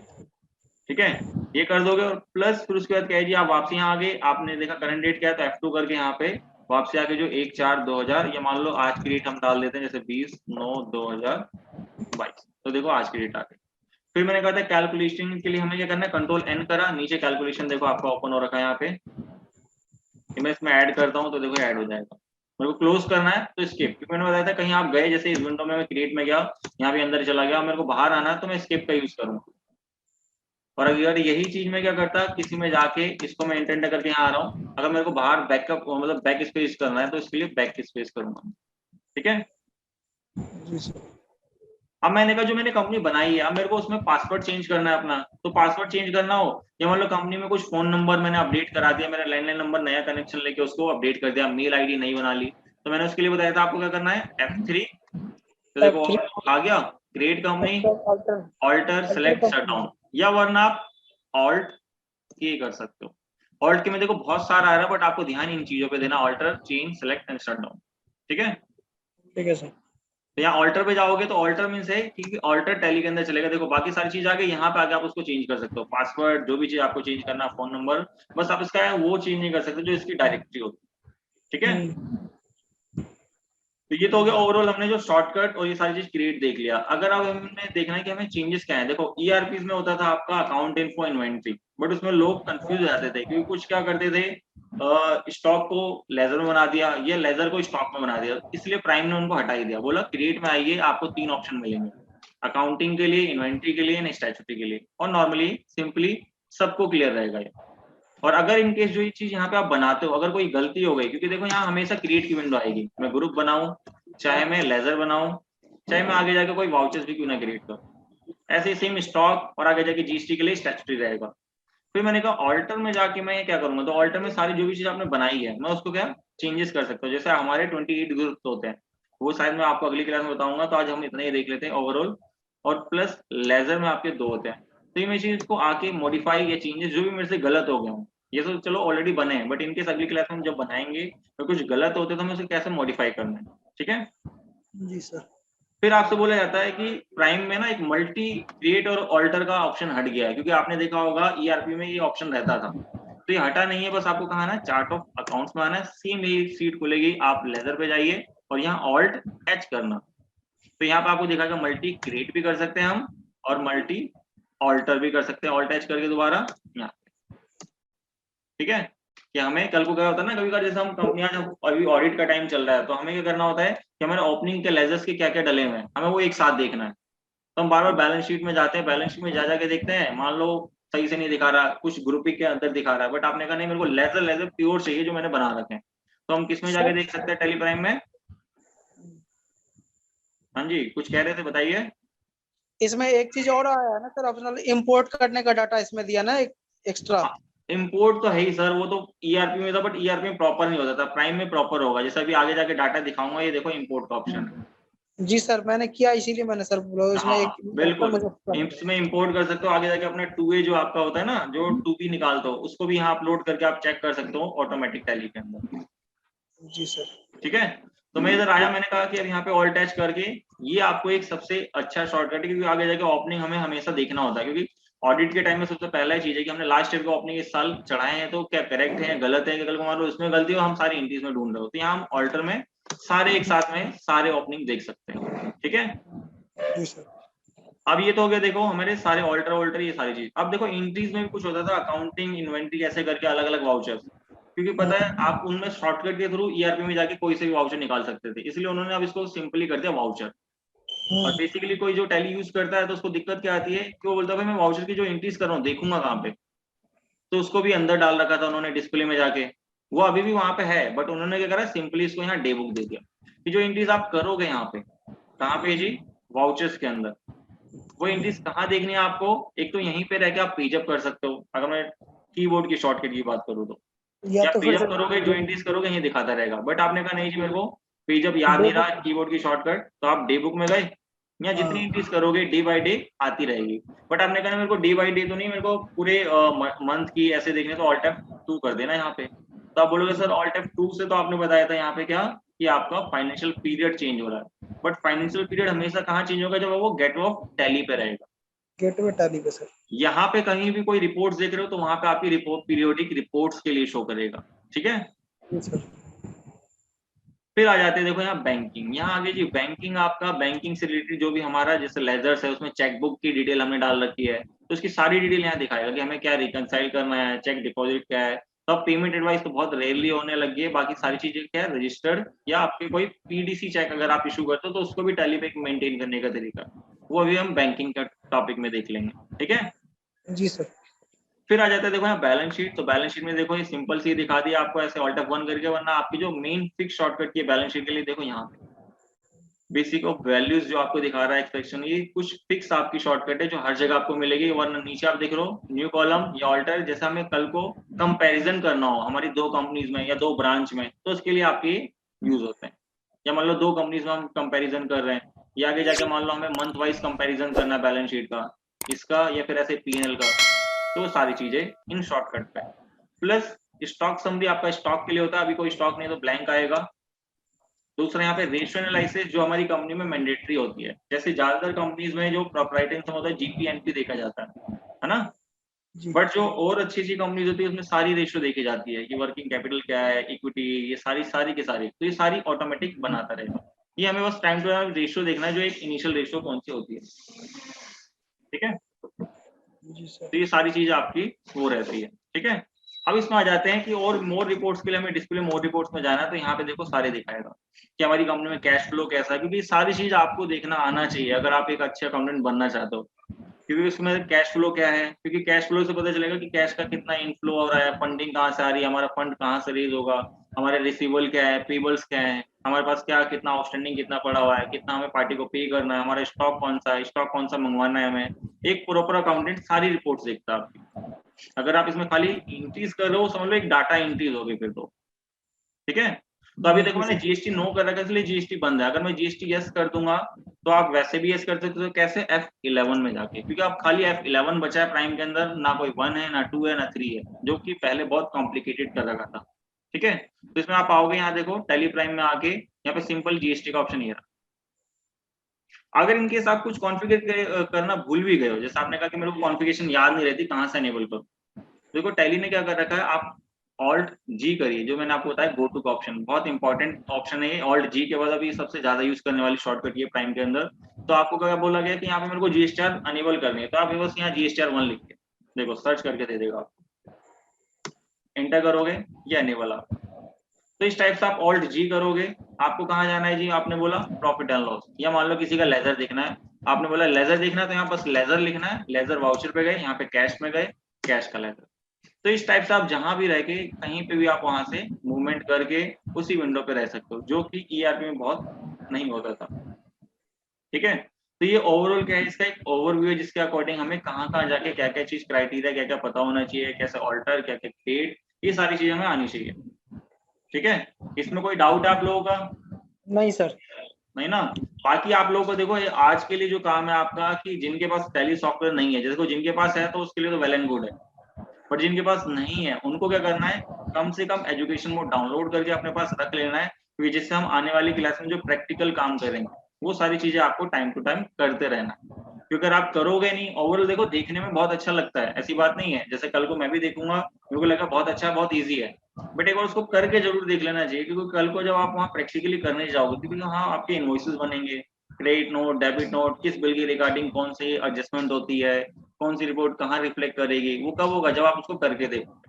Speaker 1: ठीक है, ये कर दोगे, और प्लस फिर उसके बाद क्या है जी, आप वापसी यहाँ आ गए, आपने देखा करंट डेट क्या है, तो F2 करके यहाँ पे वापसी आके जो 1/4/2000, ये मान लो आज की डेट हम डाल देते हैं, जैसे 20/9/2022, तो देखो आज की डेट आ गई। फिर मैंने कहा था कैलकुलेशन के लिए हमें क्या करना है, कंट्रोल N करा, नीचे कैलकुलेशन देखो आपका ओपन हो रखा है यहाँ पे, मैं इसमें ऐड करता हूँ तो देखो ऐड हो जाएगा। मेरे को क्लोज करना है तो स्किप, क्योंकि मैंने बताया था कहीं आप गए, जैसे इस विंडो में मैं क्रिएट में गया, यहाँ पे अंदर चला गया, मेरे को बाहर आना है तो मैं स्किप का यूज करूंगा। और अगर यही चीज मैं क्या करता, किसी में जाके इसको मैं इंटेंट करके यहाँ आ रहा हूँ, अगर मेरे को बाहर बैकअप मतलब बैक स्पेस करना है तो इसके लिए बैक स्पेस करूंगा। ठीक है,
Speaker 3: जी सर।
Speaker 1: अब मैंने कहा जो मैंने कंपनी बनाई है, अब मेरे को उसमें पासवर्ड चेंज करना है अपना, तो पासवर्ड चेंज करना हो, या मान लो कंपनी में कुछ फोन नंबर मैंने अपडेट करा दिया, मेरा लैंडलाइन नंबर नया कनेक्शन लेके उसको अपडेट कर दिया, मेल आईडी नहीं बना ली, तो मैंने उसके लिए बताया था आपको क्या करना है F3, तो देखो
Speaker 3: F3
Speaker 1: आ गया create company,
Speaker 3: alter
Speaker 1: alter select shut down, या वरना आप ऑल्ट ये कर सकते हो। ऑल्ट के में देखो बहुत सारा आ रहा है, बट आपको ध्यान इन चीजों पे देना, alter change select and shut down. ठीक है,
Speaker 3: ठीक है सर।
Speaker 1: तो यहाँ ऑल्टर पे जाओगे तो ऑल्टर मीन्स है कि ऑल्टर टैली के अंदर चलेगा। देखो बाकी सारी चीज आ गई, यहाँ पे आके आप उसको चेंज कर सकते हो, पासवर्ड जो भी चीज आपको चेंज करना, फोन नंबर, बस आप इसका है वो चेंज नहीं कर सकते जो इसकी डायरेक्टरी होती है। ठीक है, तो ये तो हो गया ओवरऑल, हमने जो शॉर्टकट और ये सारी चीज क्रिएट देख लिया। अगर अब हमने देखना है कि हमें चेंजेस क्या है, देखो ईआरपी में होता था आपका अकाउंट इन्फो इन्वेंट्री, बट उसमें लोग कंफ्यूज हो जाते थे, क्योंकि कुछ क्या करते थे स्टॉक को लेजर में बना दिया, ये लेजर को स्टॉक में बना दिया, इसलिए प्राइम ने उनको हटा ही दिया, बोला क्रिएट में आइए आपको 3 ऑप्शन मिलेंगे, अकाउंटिंग के लिए, इन्वेंट्री के लिए एंड स्टैट्यूटरी के लिए, और नॉर्मली सिंपली सबको क्लियर रहेगा ये। और अगर इनकेस जो ये चीज यहाँ पे आप बनाते हो, अगर कोई गलती हो गई, क्योंकि देखो यहाँ हमेशा क्रिएट की विंडो आएगी, मैं ग्रुप बनाऊं चाहे मैं लेजर बनाऊं, चाहे मैं आगे जाके कोई वाउचर्स भी क्यों ना क्रिएट करूं, ऐसे सेम स्टॉक और आगे जाके जीएसटी के लिए स्टैट्यूटरी रहेगा। फिर मैंने कहा ऑल्टर में जाके मैं ये क्या करूंगा, तो ऑल्टर में सारी जो भी चीज आपने बनाई है मैं उसको क्या चेंजेस कर सकता हूँ। जैसे हमारे 28 ग्रुप होते हैं, वो शायद मैं आपको अगली क्लास में बताऊंगा, तो आज हम इतना ही देख लेते हैं ओवरऑल। और प्लस लेजर में आपके 2 होते हैं, तो ये मैं चीज को आके मॉडिफाई या चेंजेस जो भी मेरे से गलत हो गया हूँ, ये तो चलो ऑलरेडी बने हैं, बट इनकेस अगली क्लास में हम जब बनाएंगे तो कुछ गलत होते तो हमें उसे कैसे मॉडिफाई करना है, ठीक है।
Speaker 3: जी सर।
Speaker 1: फिर आपसे बोला जाता है कि प्राइम में ना एक मल्टी क्रिएट और ऑल्टर का ऑप्शन हट गया है, क्योंकि आपने देखा होगा ईआरपी में ये ऑप्शन रहता था, तो ये हटा नहीं है। बस आपको कहा ना चार्ट ऑफ अकाउंट्स में आना है, सेम यही सीट खुलेगी, आप लेजर पे जाइए और यहाँ ऑल्ट एच करना, तो यहाँ पे आपको दिखाएगा मल्टी क्रिएट भी कर सकते हैं हम और मल्टी ऑल्टर भी कर सकते हैं, ऑल्ट एच करके दोबारा यहाँ, ठीक है। कि हमें कल को क्या होता है ना, कभी कभी जैसे हम कंपनियां जब अभी ऑडिट का टाइम चल रहा है तो हमें क्या करना होता है कि हमारे ओपनिंग के लेजर्स के क्या क्या डले हुए हैं, हमें वो एक साथ देखना है। तो हम बार बार बैलेंस शीट में जाते हैं, बैलेंस शीट में जा जाके देखते हैं, मान लो सही से नहीं दिखा रहा, कुछ ग्रुपिंग के अंदर दिखा रहा है, बट आपने कहा नहीं मेरे को लेजर लेजर प्योर चाहिए जो मैंने बना रखे हैं, तो हम किस में जाके देख सकते हैं, टेली प्राइम में। हाँ जी, कुछ कह रहे थे, बताइए।
Speaker 3: इसमें एक चीज और आया है ना सर, ऑप्शनल इंपोर्ट करने का डाटा इसमें दिया ना एक एक्स्ट्रा।
Speaker 1: इंपोर्ट तो है ही सर, वो तो ईआरपी में था, बट ईआरपी में प्रॉपर नहीं होता था, प्राइम में प्रॉपर होगा, जैसे अभी आगे जाके डाटा दिखाऊंगा, ये देखो इंपोर्ट का ऑप्शन है।
Speaker 3: जी सर, मैंने किया इसीलिए मैंने सर बोला इसमें
Speaker 1: हाँ
Speaker 3: एक
Speaker 1: बिल्कुल,
Speaker 3: मुझे
Speaker 1: इसमें इंपोर्ट कर सकते हो, आगे जाके अपना 2A जो आपका होता है ना, जो 2P निकालते हो, उसको भी यहाँ अपलोड करके आप चेक कर सकते हो ऑटोमेटिक टैली के अंदर।
Speaker 3: जी सर।
Speaker 1: ठीक है, तो मैं इधर आया, मैंने कहा कि अब यहाँ पे ऑल टच करके ये आपको एक सबसे अच्छा शॉर्टकट है, क्योंकि आगे जाके ओपनिंग हमें हमेशा देखना होता है, क्योंकि ऑडिट के टाइम में सबसे पहला चीज है कि हमने लास्ट ईयर का ओपनिंग इस साल चढ़ाए हैं तो क्या करेक्ट है गलत है, कि कल को मान लो इसमें गलती हो, हम सारी एंट्रीज में ढूंढ रहे हो, तो यहाँ हम ऑल्टर में सारे एक साथ में सारे ओपनिंग देख सकते हैं, ठीक है।
Speaker 3: जी सर।
Speaker 1: अब ये तो हो गया, देखो हमारे सारे ऑल्टर ये सारी चीज। अब देखो एंट्रीज में भी कुछ होता था, अकाउंटिंग इन्वेंट्री ऐसे करके अलग अलग वाउचर्स, क्योंकि पता है आप उनमें शॉर्टकट के थ्रू ईआरपी में जाके कोई से भी वाउचर निकाल सकते थे, इसलिए उन्होंने अब इसको सिंपली कर दिया वाउचर। और बेसिकली कोई जो टैली यूज करता है तो उसको दिक्कत क्या आती है कि वो बोलता है भाई मैं वाउचर की जो एंट्रीज कर रहा हूँ देखूंगा कहाँ पे, तो उसको भी अंदर डाल रखा था उन्होंने डिस्प्ले में जाके, वो अभी भी वहां पे है, बट उन्होंने क्या करा सिंपली इसको यहाँ डे बुक दे दिया कि जो एंट्रीज आप करोगे यहाँ पे, कहाँ पे जी, वाउचर्स के अंदर, वो एंट्रीज कहाँ देखनी है आपको, एक तो यहीं पे रह के आप पेजअप कर सकते हो, अगर मैं कीबोर्ड की शॉर्टकट की बात करूँ तो,
Speaker 3: या
Speaker 1: या
Speaker 3: तो फिर
Speaker 1: पेजअप करोगे जो एंट्रीज करोगे ये दिखाता रहेगा, बट आपने कहा नहीं जी मेरे को पेजअप याद नहीं रहा कीबोर्ड की शॉर्टकट, तो आप डे बुक में गए, या जितनी एंट्रीज करोगे डे बाय डे आती रहेगी, बट आपने कहा मेरे को डे बाय डे तो नहीं, मेरे को पूरे मंथ की ऐसे देखने, तो ऑल्ट F2 कर देना यहाँ पे, तो आप बोलोगे सर ऑल्ट F2 से तो आपने बताया था यहाँ पे क्या कि आपका फाइनेंशियल पीरियड चेंज हो रहा है, बट फाइनेंशियल पीरियड हमेशा कहाँ चेंज होगा, जब वो गेट ऑफ टैली पे रहेगा,
Speaker 3: गेटवे टैली पे सर।
Speaker 1: यहाँ पे कहीं भी कोई रिपोर्ट्स देख रहे हो तो वहां पे आपकी रिपोर्ट पीरियोडिक रिपोर्ट्स के लिए शो करेगा, ठीक है।
Speaker 3: जी सर।
Speaker 1: फिर आ जाते हैं, देखो यहाँ बैंकिंग, यहाँ आगे जी बैंकिंग, आपका बैंकिंग से रिलेटेड जो भी हमारा जैसे लेजर्स है उसमें चेकबुक की डिटेल हमने डाल रखी है, तो उसकी सारी डिटेल यहाँ दिखाएगा कि हमें क्या रिकंसाइल करना है, चेक डिपॉजिट क्या है, तो अब पेमेंट एडवाइस तो बहुत रेयरली होने लगी है, बाकी सारी चीजें क्या है रजिस्टर्ड, या आपके कोई पीडीसी चेक अगर आप इशू करते हो तो उसको भी टैली पे मेंटेन करने का तरीका, वो अभी हम बैंकिंग का टॉपिक में देख लेंगे, ठीक है।
Speaker 3: जी सर।
Speaker 1: फिर आ जाता है देखो यहाँ बैलेंस शीट, तो बैलेंस शीट में देखो ये सिंपल सी दिखा दिया आपको ऐसे ऑल्ट F1 करके, वरना आपकी जो मेन फिक्स शॉर्टकट की है बैलेंस शीट के लिए, देखो यहाँ पे बेसिक ऑफ वैल्यूज जो आपको दिखा रहा है एक्सपेक्शन, ये कुछ फिक्स आपकी शॉर्टकट है जो हर जगह आपको मिलेगी, वरना नीचे आप देख रहे हो न्यू कॉलम या ऑल्टर, जैसे हमें कल को कंपैरिजन करना हो हमारी दो कंपनीज में या दो ब्रांच में, तो उसके लिए आपके यूज होते हैं, या मान लो दो कंपनीज में हम कंपैरिजन कर रहे हैं, या आगे जाके मान लो हमें मंथ वाइज कंपैरिजन करना है बैलेंस शीट का, इसका या फिर ऐसे P&L का, तो सारी चीजें इन शॉर्टकट पे। प्लस स्टॉक समरी आपका स्टॉक के लिए होता है, अभी कोई स्टॉक नहीं तो ब्लैंक आएगा। दूसरा यहाँ पे रेशियो एनालिसिस जो हमारी कंपनी में मैंडेटरी होती है, जैसे ज्यादातर कंपनीज में जो प्रोप्राइटरी इनकम होता है जीपीएनपी देखा जाता है ना, बट जो और अच्छी अच्छी कंपनीज होती है उसमें सारी रेशियो देखी जाती है कि वर्किंग कैपिटल क्या है, इक्विटी, ये सारी की सारी, तो ये सारी ऑटोमेटिक बनाता रहेगा, ये हमें बस टाइम टू टाइम रेशियो देखना है जो एक इनिशियल रेशियो कौन सी होती है, ठीक है।
Speaker 3: जी सर।
Speaker 1: तो ये सारी चीज आपकी वो रहती है, ठीक है। अब इसमें आ जाते हैं कि और मोर रिपोर्ट्स के लिए हमें डिस्प्ले मोर रिपोर्ट्स में जाना है, तो यहाँ पे देखो सारे दिखाएगा कि हमारी कंपनी में कैश फ्लो कैसा है, क्योंकि सारी चीज आपको देखना आना चाहिए अगर आप एक अच्छे अकाउंटेंट बनना चाहते हो, क्योंकि उसमें कैश फ्लो क्या है, क्योंकि कैश फ्लो से पता चलेगा कि कैश का कितना इनफ्लो हो रहा है, फंडिंग कहाँ से आ रही है, हमारा फंड कहाँ से रेज होगा, हमारे रिसीवेबल क्या है, पेबल्स क्या है, हमारे पास क्या कितना आउटस्टैंडिंग कितना पड़ा हुआ है, कितना हमें पार्टी को पे करना है, हमारा स्टॉक कौन सा है, स्टॉक कौन सा मंगवाना है हमें, एक प्रॉपर अकाउंटेंट सारी रिपोर्ट्स देखता है आपकी। अगर आप इसमें खाली इंक्रीज कर रहे हो समझ लो एक डाटा इंक्रीज होगी फिर तो, ठीक है। तो अभी देखो मैंने जीएसटी नो कर रखा है इसलिए जीएसटी बंद है। अगर मैं जीएसटी यस कर दूंगा तो आप वैसे भी यस कर सकते हो, कैसे F11 में जाके, क्योंकि आप खाली F11 बचा है प्राइम के अंदर, ना कोई 1 है ना 2 है ना 3 है, जो कि पहले बहुत कॉम्प्लिकेटेड कर रखा था। ठीक है, तो इसमें आप आओगे यहाँ देखो टेली प्राइम में आके यहाँ पे सिंपल जीएसटी का ऑप्शन ये रहा। अगर इनकेस आप कुछ कॉन्फ़िगर करना भूल भी गए हो, जैसे आपने कहा कि मेरे को कॉन्फ़िगरेशन याद नहीं रहती कहाँ से एनेबल करूं, देखो टैली ने क्या कर रखा है, आप ऑल्ट जी करिए, जो मैंने आपको बताया गो टू का ऑप्शन, बहुत इंपॉर्टेंट ऑप्शन है। ऑल्ट जी के बाद अभी सबसे ज्यादा यूज करने वाली शॉर्टकट ये प्राइम के अंदर। तो आपको क्या बोला गया कि यहाँ पे मेरे को जीएसटीआर अनेबल करनी है, तो आप बस यहाँ GSTR1 लिख के देखो सर्च करके दे देगा आपको, एंटर करोगे ये अनेबल आप। तो इस टाइप से आप ऑल्ट जी करोगे। आपको कहाँ जाना है जी, आपने बोला प्रॉफिट एंड लॉस, या मान लो किसी का लेजर देखना है, आपने बोला लेजर देखना है तो यहाँ बस लेजर लिखना है, लेजर वाउचर पे गए, यहाँ पे कैश में गए, कैश का लेजर। तो इस टाइप से आप जहां भी रह के कहीं पे भी आप वहां से मूवमेंट करके उसी विंडो पे रह सकते हो, जो कि ERP में बहुत नहीं होता था। ठीक है, तो ये ओवरऑल क्या है, इसका एक ओवरव्यू है जिसके अकॉर्डिंग हमें कहाँ जाके क्या क्या चीज क्राइटेरिया क्या क्या पता होना चाहिए, कैसे ऑल्टर क्या क्या क्रिएट, ये सारी चीजें हमें आनी चाहिए। ठीक है, इसमें कोई डाउट है आप लोगों का?
Speaker 3: नहीं सर।
Speaker 1: नहीं ना। बाकी आप लोगों को देखो, ये आज के लिए जो काम है आपका, कि जिनके पास टैली सॉफ्टवेयर नहीं है, जैसे को जिनके पास है तो उसके लिए तो वेल एंड गुड है, पर जिनके पास नहीं है उनको क्या करना है, कम से कम एजुकेशन मोड डाउनलोड करके अपने पास रख लेना है, क्योंकि जिससे हम आने वाली क्लास में जो प्रैक्टिकल काम करेंगे वो सारी चीजें आपको टाइम टू टाइम करते रहना है। क्योंकि अगर आप करोगे नहीं, ओवरऑल देखो देखने में बहुत अच्छा लगता है, ऐसी बात नहीं है, जैसे कल को मैं भी देखूंगा मेरे को लगा बहुत अच्छा बहुत ईजी है, बट एक बार उसको करके जरूर देख लेना चाहिए, क्योंकि कल को जब आप वहाँ प्रैक्टिकली करने जाओगे, क्योंकि हाँ आपके इनवॉइसेस बनेंगे, क्रेडिट नोट डेबिट नोट, किस बिल की रिगार्डिंग कौन सी एडजस्टमेंट होती है, कौन सी रिपोर्ट कहाँ रिफ्लेक्ट करेगी, वो कब होगा, जब आप उसको करके देखो।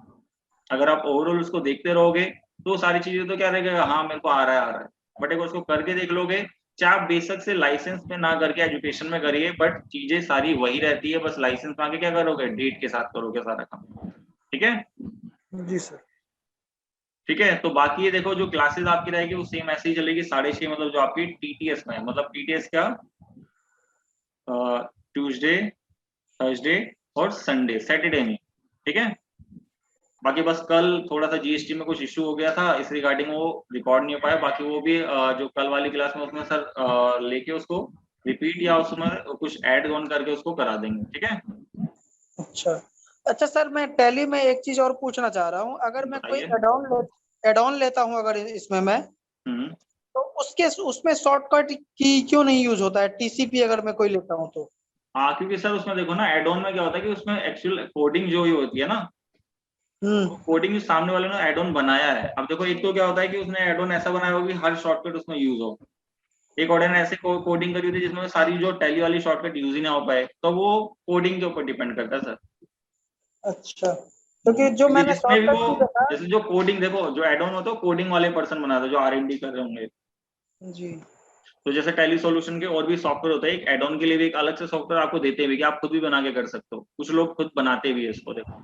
Speaker 1: अगर आप ओवरऑल उसको देखते रहोगे तो सारी चीजें तो क्या रहेगा, हाँ मेरे को आ रहा है, बट एक उसको करके देख लोगे, चाहे आप बेसिक से लाइसेंस में ना करके एजुकेशन में करिए, बट चीजें सारी वही रहती है, बस लाइसेंस में आके क्या करोगे, डेट के साथ करोगे सारा काम। ठीक है
Speaker 3: जी सर।
Speaker 1: ठीक है, तो बाकी ये देखो जो क्लासेस आपकी रहेगी वो सेम ऐसे ही चलेगी 6:30, मतलब जो आपकी TTS में है, मतलब TTS क्या, ट्यूसडे थर्सडे और संडे सैटरडे में। ठीक है, बाकी बस कल थोड़ा सा GST में कुछ इश्यू हो गया था, इस रिगार्डिंग वो रिकॉर्ड नहीं हो पाया, बाकी वो भी जो कल वाली क्लास में उसमें सर लेके उसको रिपीट या उसमें कुछ ऐड ऑन करके उसको करा देंगे। ठीक है,
Speaker 3: अच्छा अच्छा सर, मैं टैली में एक चीज और पूछना चाह रहा हूँ, अगर मैं कोई
Speaker 1: बताइए।
Speaker 3: एड ऑन लेता हूँ अगर इसमें मैं,
Speaker 1: हम्म,
Speaker 3: तो उसके उसमें शॉर्टकट की क्यों नहीं यूज होता है, TCP अगर मैं कोई लेता हूँ तो?
Speaker 1: हाँ क्योंकि सर उसमें देखो ना, एड ऑन में क्या होता है कि उसमें एक्चुअल कोडिंग जो ही होती है ना, कोडिंग सामने वाले ने एड ऑन बनाया है। अब देखो एक तो क्या होता है कि उसने एड ऑन ऐसा बनाया होगा कि हर शॉर्टकट उसमें यूज हो, एक ऑर्डर ने ऐसे कोडिंग करी होती है जिसमें सारी जो टैली वाली शॉर्टकट यूज ही ना हो पाए, तो वो कोडिंग के ऊपर डिपेंड करता है सर।
Speaker 3: अच्छा, क्योंकि जो
Speaker 1: क्योंकि
Speaker 3: मैंने
Speaker 1: जिसमें भी
Speaker 3: शॉर्टकट
Speaker 1: वो,
Speaker 3: की था।
Speaker 1: जैसे जो कोडिंग देखो, जो एड ऑन होता है कोडिंग वाले पर्सन बनाता है, जो R&D कर रहे होंगे।
Speaker 3: जी।
Speaker 1: तो जैसे टैली सॉल्यूशन के और भी सॉफ्टवेयर होता है, एक एड ऑन के लिए भी एक अलग से सॉफ्टवेयर आपको देते भी, कि आप खुद भी बना के कर सकते हो, कुछ लोग खुद बनाते भी है इसको, देखो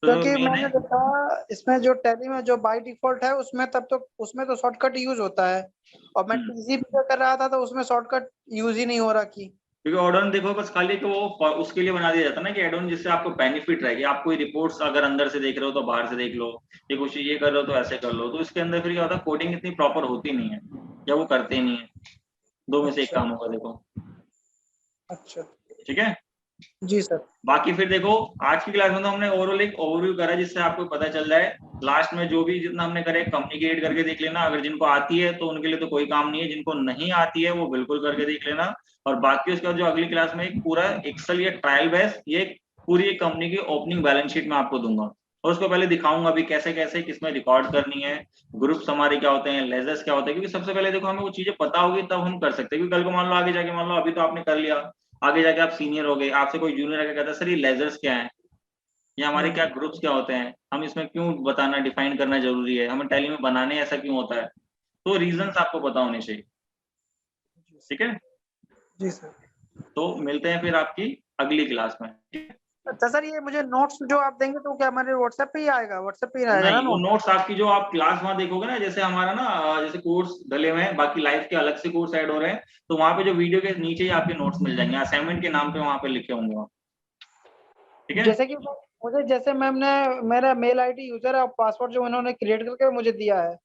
Speaker 1: तो
Speaker 3: क्योंकि
Speaker 1: मेन है।
Speaker 3: मैंने देखा इसमें जो टैली में जो बाय डिफॉल्ट है उसमें, तब तो उसमें तो शॉर्टकट यूज होता है, और मैं TCP पे कर रहा था तो उसमें शॉर्टकट यूज ही नहीं हो रहा की।
Speaker 1: क्योंकि ऑर्डर देखो बस खाली कि वो उसके लिए बना दिया जाता है ना, कि एड ऑन जिससे आपको बेनिफिट रहेगी, आप कोई रिपोर्ट्स अगर अंदर से देख रहे हो तो बाहर से देख लो, ये कुछ ये कर रहे हो तो ऐसे कर लो, तो इसके अंदर फिर क्या होता है, कोडिंग इतनी प्रॉपर होती नहीं है, या वो करते ही नहीं है, दो में से एक
Speaker 3: अच्छा
Speaker 1: काम होगा देखो।
Speaker 3: अच्छा।
Speaker 1: ठीक है,
Speaker 3: जी सर।
Speaker 1: बाकी फिर देखो आज की क्लास में तो हमने ओवरऑल एक ओवरव्यू करा, जिससे आपको पता चल जाए, लास्ट में जो भी जितना हमने करे कम्युनिकेट करके देख लेना, अगर जिनको आती है तो उनके लिए तो कोई काम नहीं है, जिनको नहीं आती है वो बिल्कुल करके देख लेना। और बाकी उसके बाद जो अगली क्लास में एक पूरा एक्सेल या ट्रायल बेस, ये पूरी एक कंपनी की ओपनिंग बैलेंस शीट में आपको दूंगा, और उसको पहले दिखाऊंगा भी कैसे कैसे किसमें रिकॉर्ड करनी है, ग्रुप्स हमारे क्या होते हैं, लेजर्स क्या होते हैं, क्योंकि सबसे पहले देखो हमें वो चीजें पता होगी तब हम कर सकते हैं, क्योंकि कल को मान लो आगे जाके, मान लो अभी तो आपने कर लिया, आगे जाके आप सीनियर हो गए, आपसे कोई जूनियर आके कहता है सर ये लेजर्स क्या है, या हमारे क्या ग्रुप्स क्या होते हैं, हम इसमें क्यों बताना डिफाइन करना जरूरी है, हमें टैली में बनाने ऐसा क्यों होता है, तो रीजंस आपको पता होने चाहिए। ठीक है,
Speaker 3: जी सर।
Speaker 1: तो मिलते हैं फिर आपकी अगली क्लास में।
Speaker 3: अच्छा सर, ये मुझे नोट्स जो आप देंगे तो क्या हमारे व्हाट्सएप पे ही आएगा? व्हाट्सएप पे ही आएगा ना
Speaker 1: नहीं, वो
Speaker 3: नोट?
Speaker 1: नोट्स आपकी जो आप क्लास वहां देखोगे ना, जैसे हमारा ना जैसे कोर्स डले हुए हैं, बाकी लाइफ के अलग से कोर्स ऐड हो रहे हैं, तो वहां पे जो वीडियो के नीचे ही आपके नोट्स मिल जाएंगे, असाइनमेंट के नाम पे वहां पे लिखे होंगे वहाँ। ठीक है,
Speaker 3: जैसे कि मुझे, जैसे मैम ने मेरा मेल ID यूजर और पासवर्ड जो उन्होंने क्रिएट करके मुझे दिया है,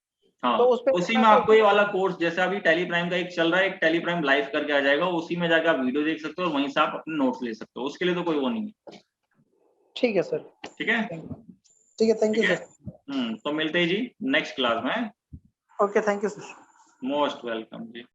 Speaker 1: हाँ
Speaker 3: तो उस पे
Speaker 1: उसी में आपको ये वाला कोर्स, जैसे अभी टैली प्राइम का एक चल रहा है, एक टैली प्राइम लाइव करके आ जाएगा, उसी में जाके आप वीडियो देख सकते हो और वहीं से आप अपने नोट्स ले सकते हो, उसके लिए तो कोई वो नहीं है।
Speaker 3: ठीक है सर।
Speaker 1: ठीक है,
Speaker 3: ठीक है, थैंक यू
Speaker 1: ठीक है।
Speaker 3: सर।
Speaker 1: तो मिलते हैं जी नेक्स्ट क्लास में।
Speaker 3: Okay, thank you sir.
Speaker 1: Most welcome ji.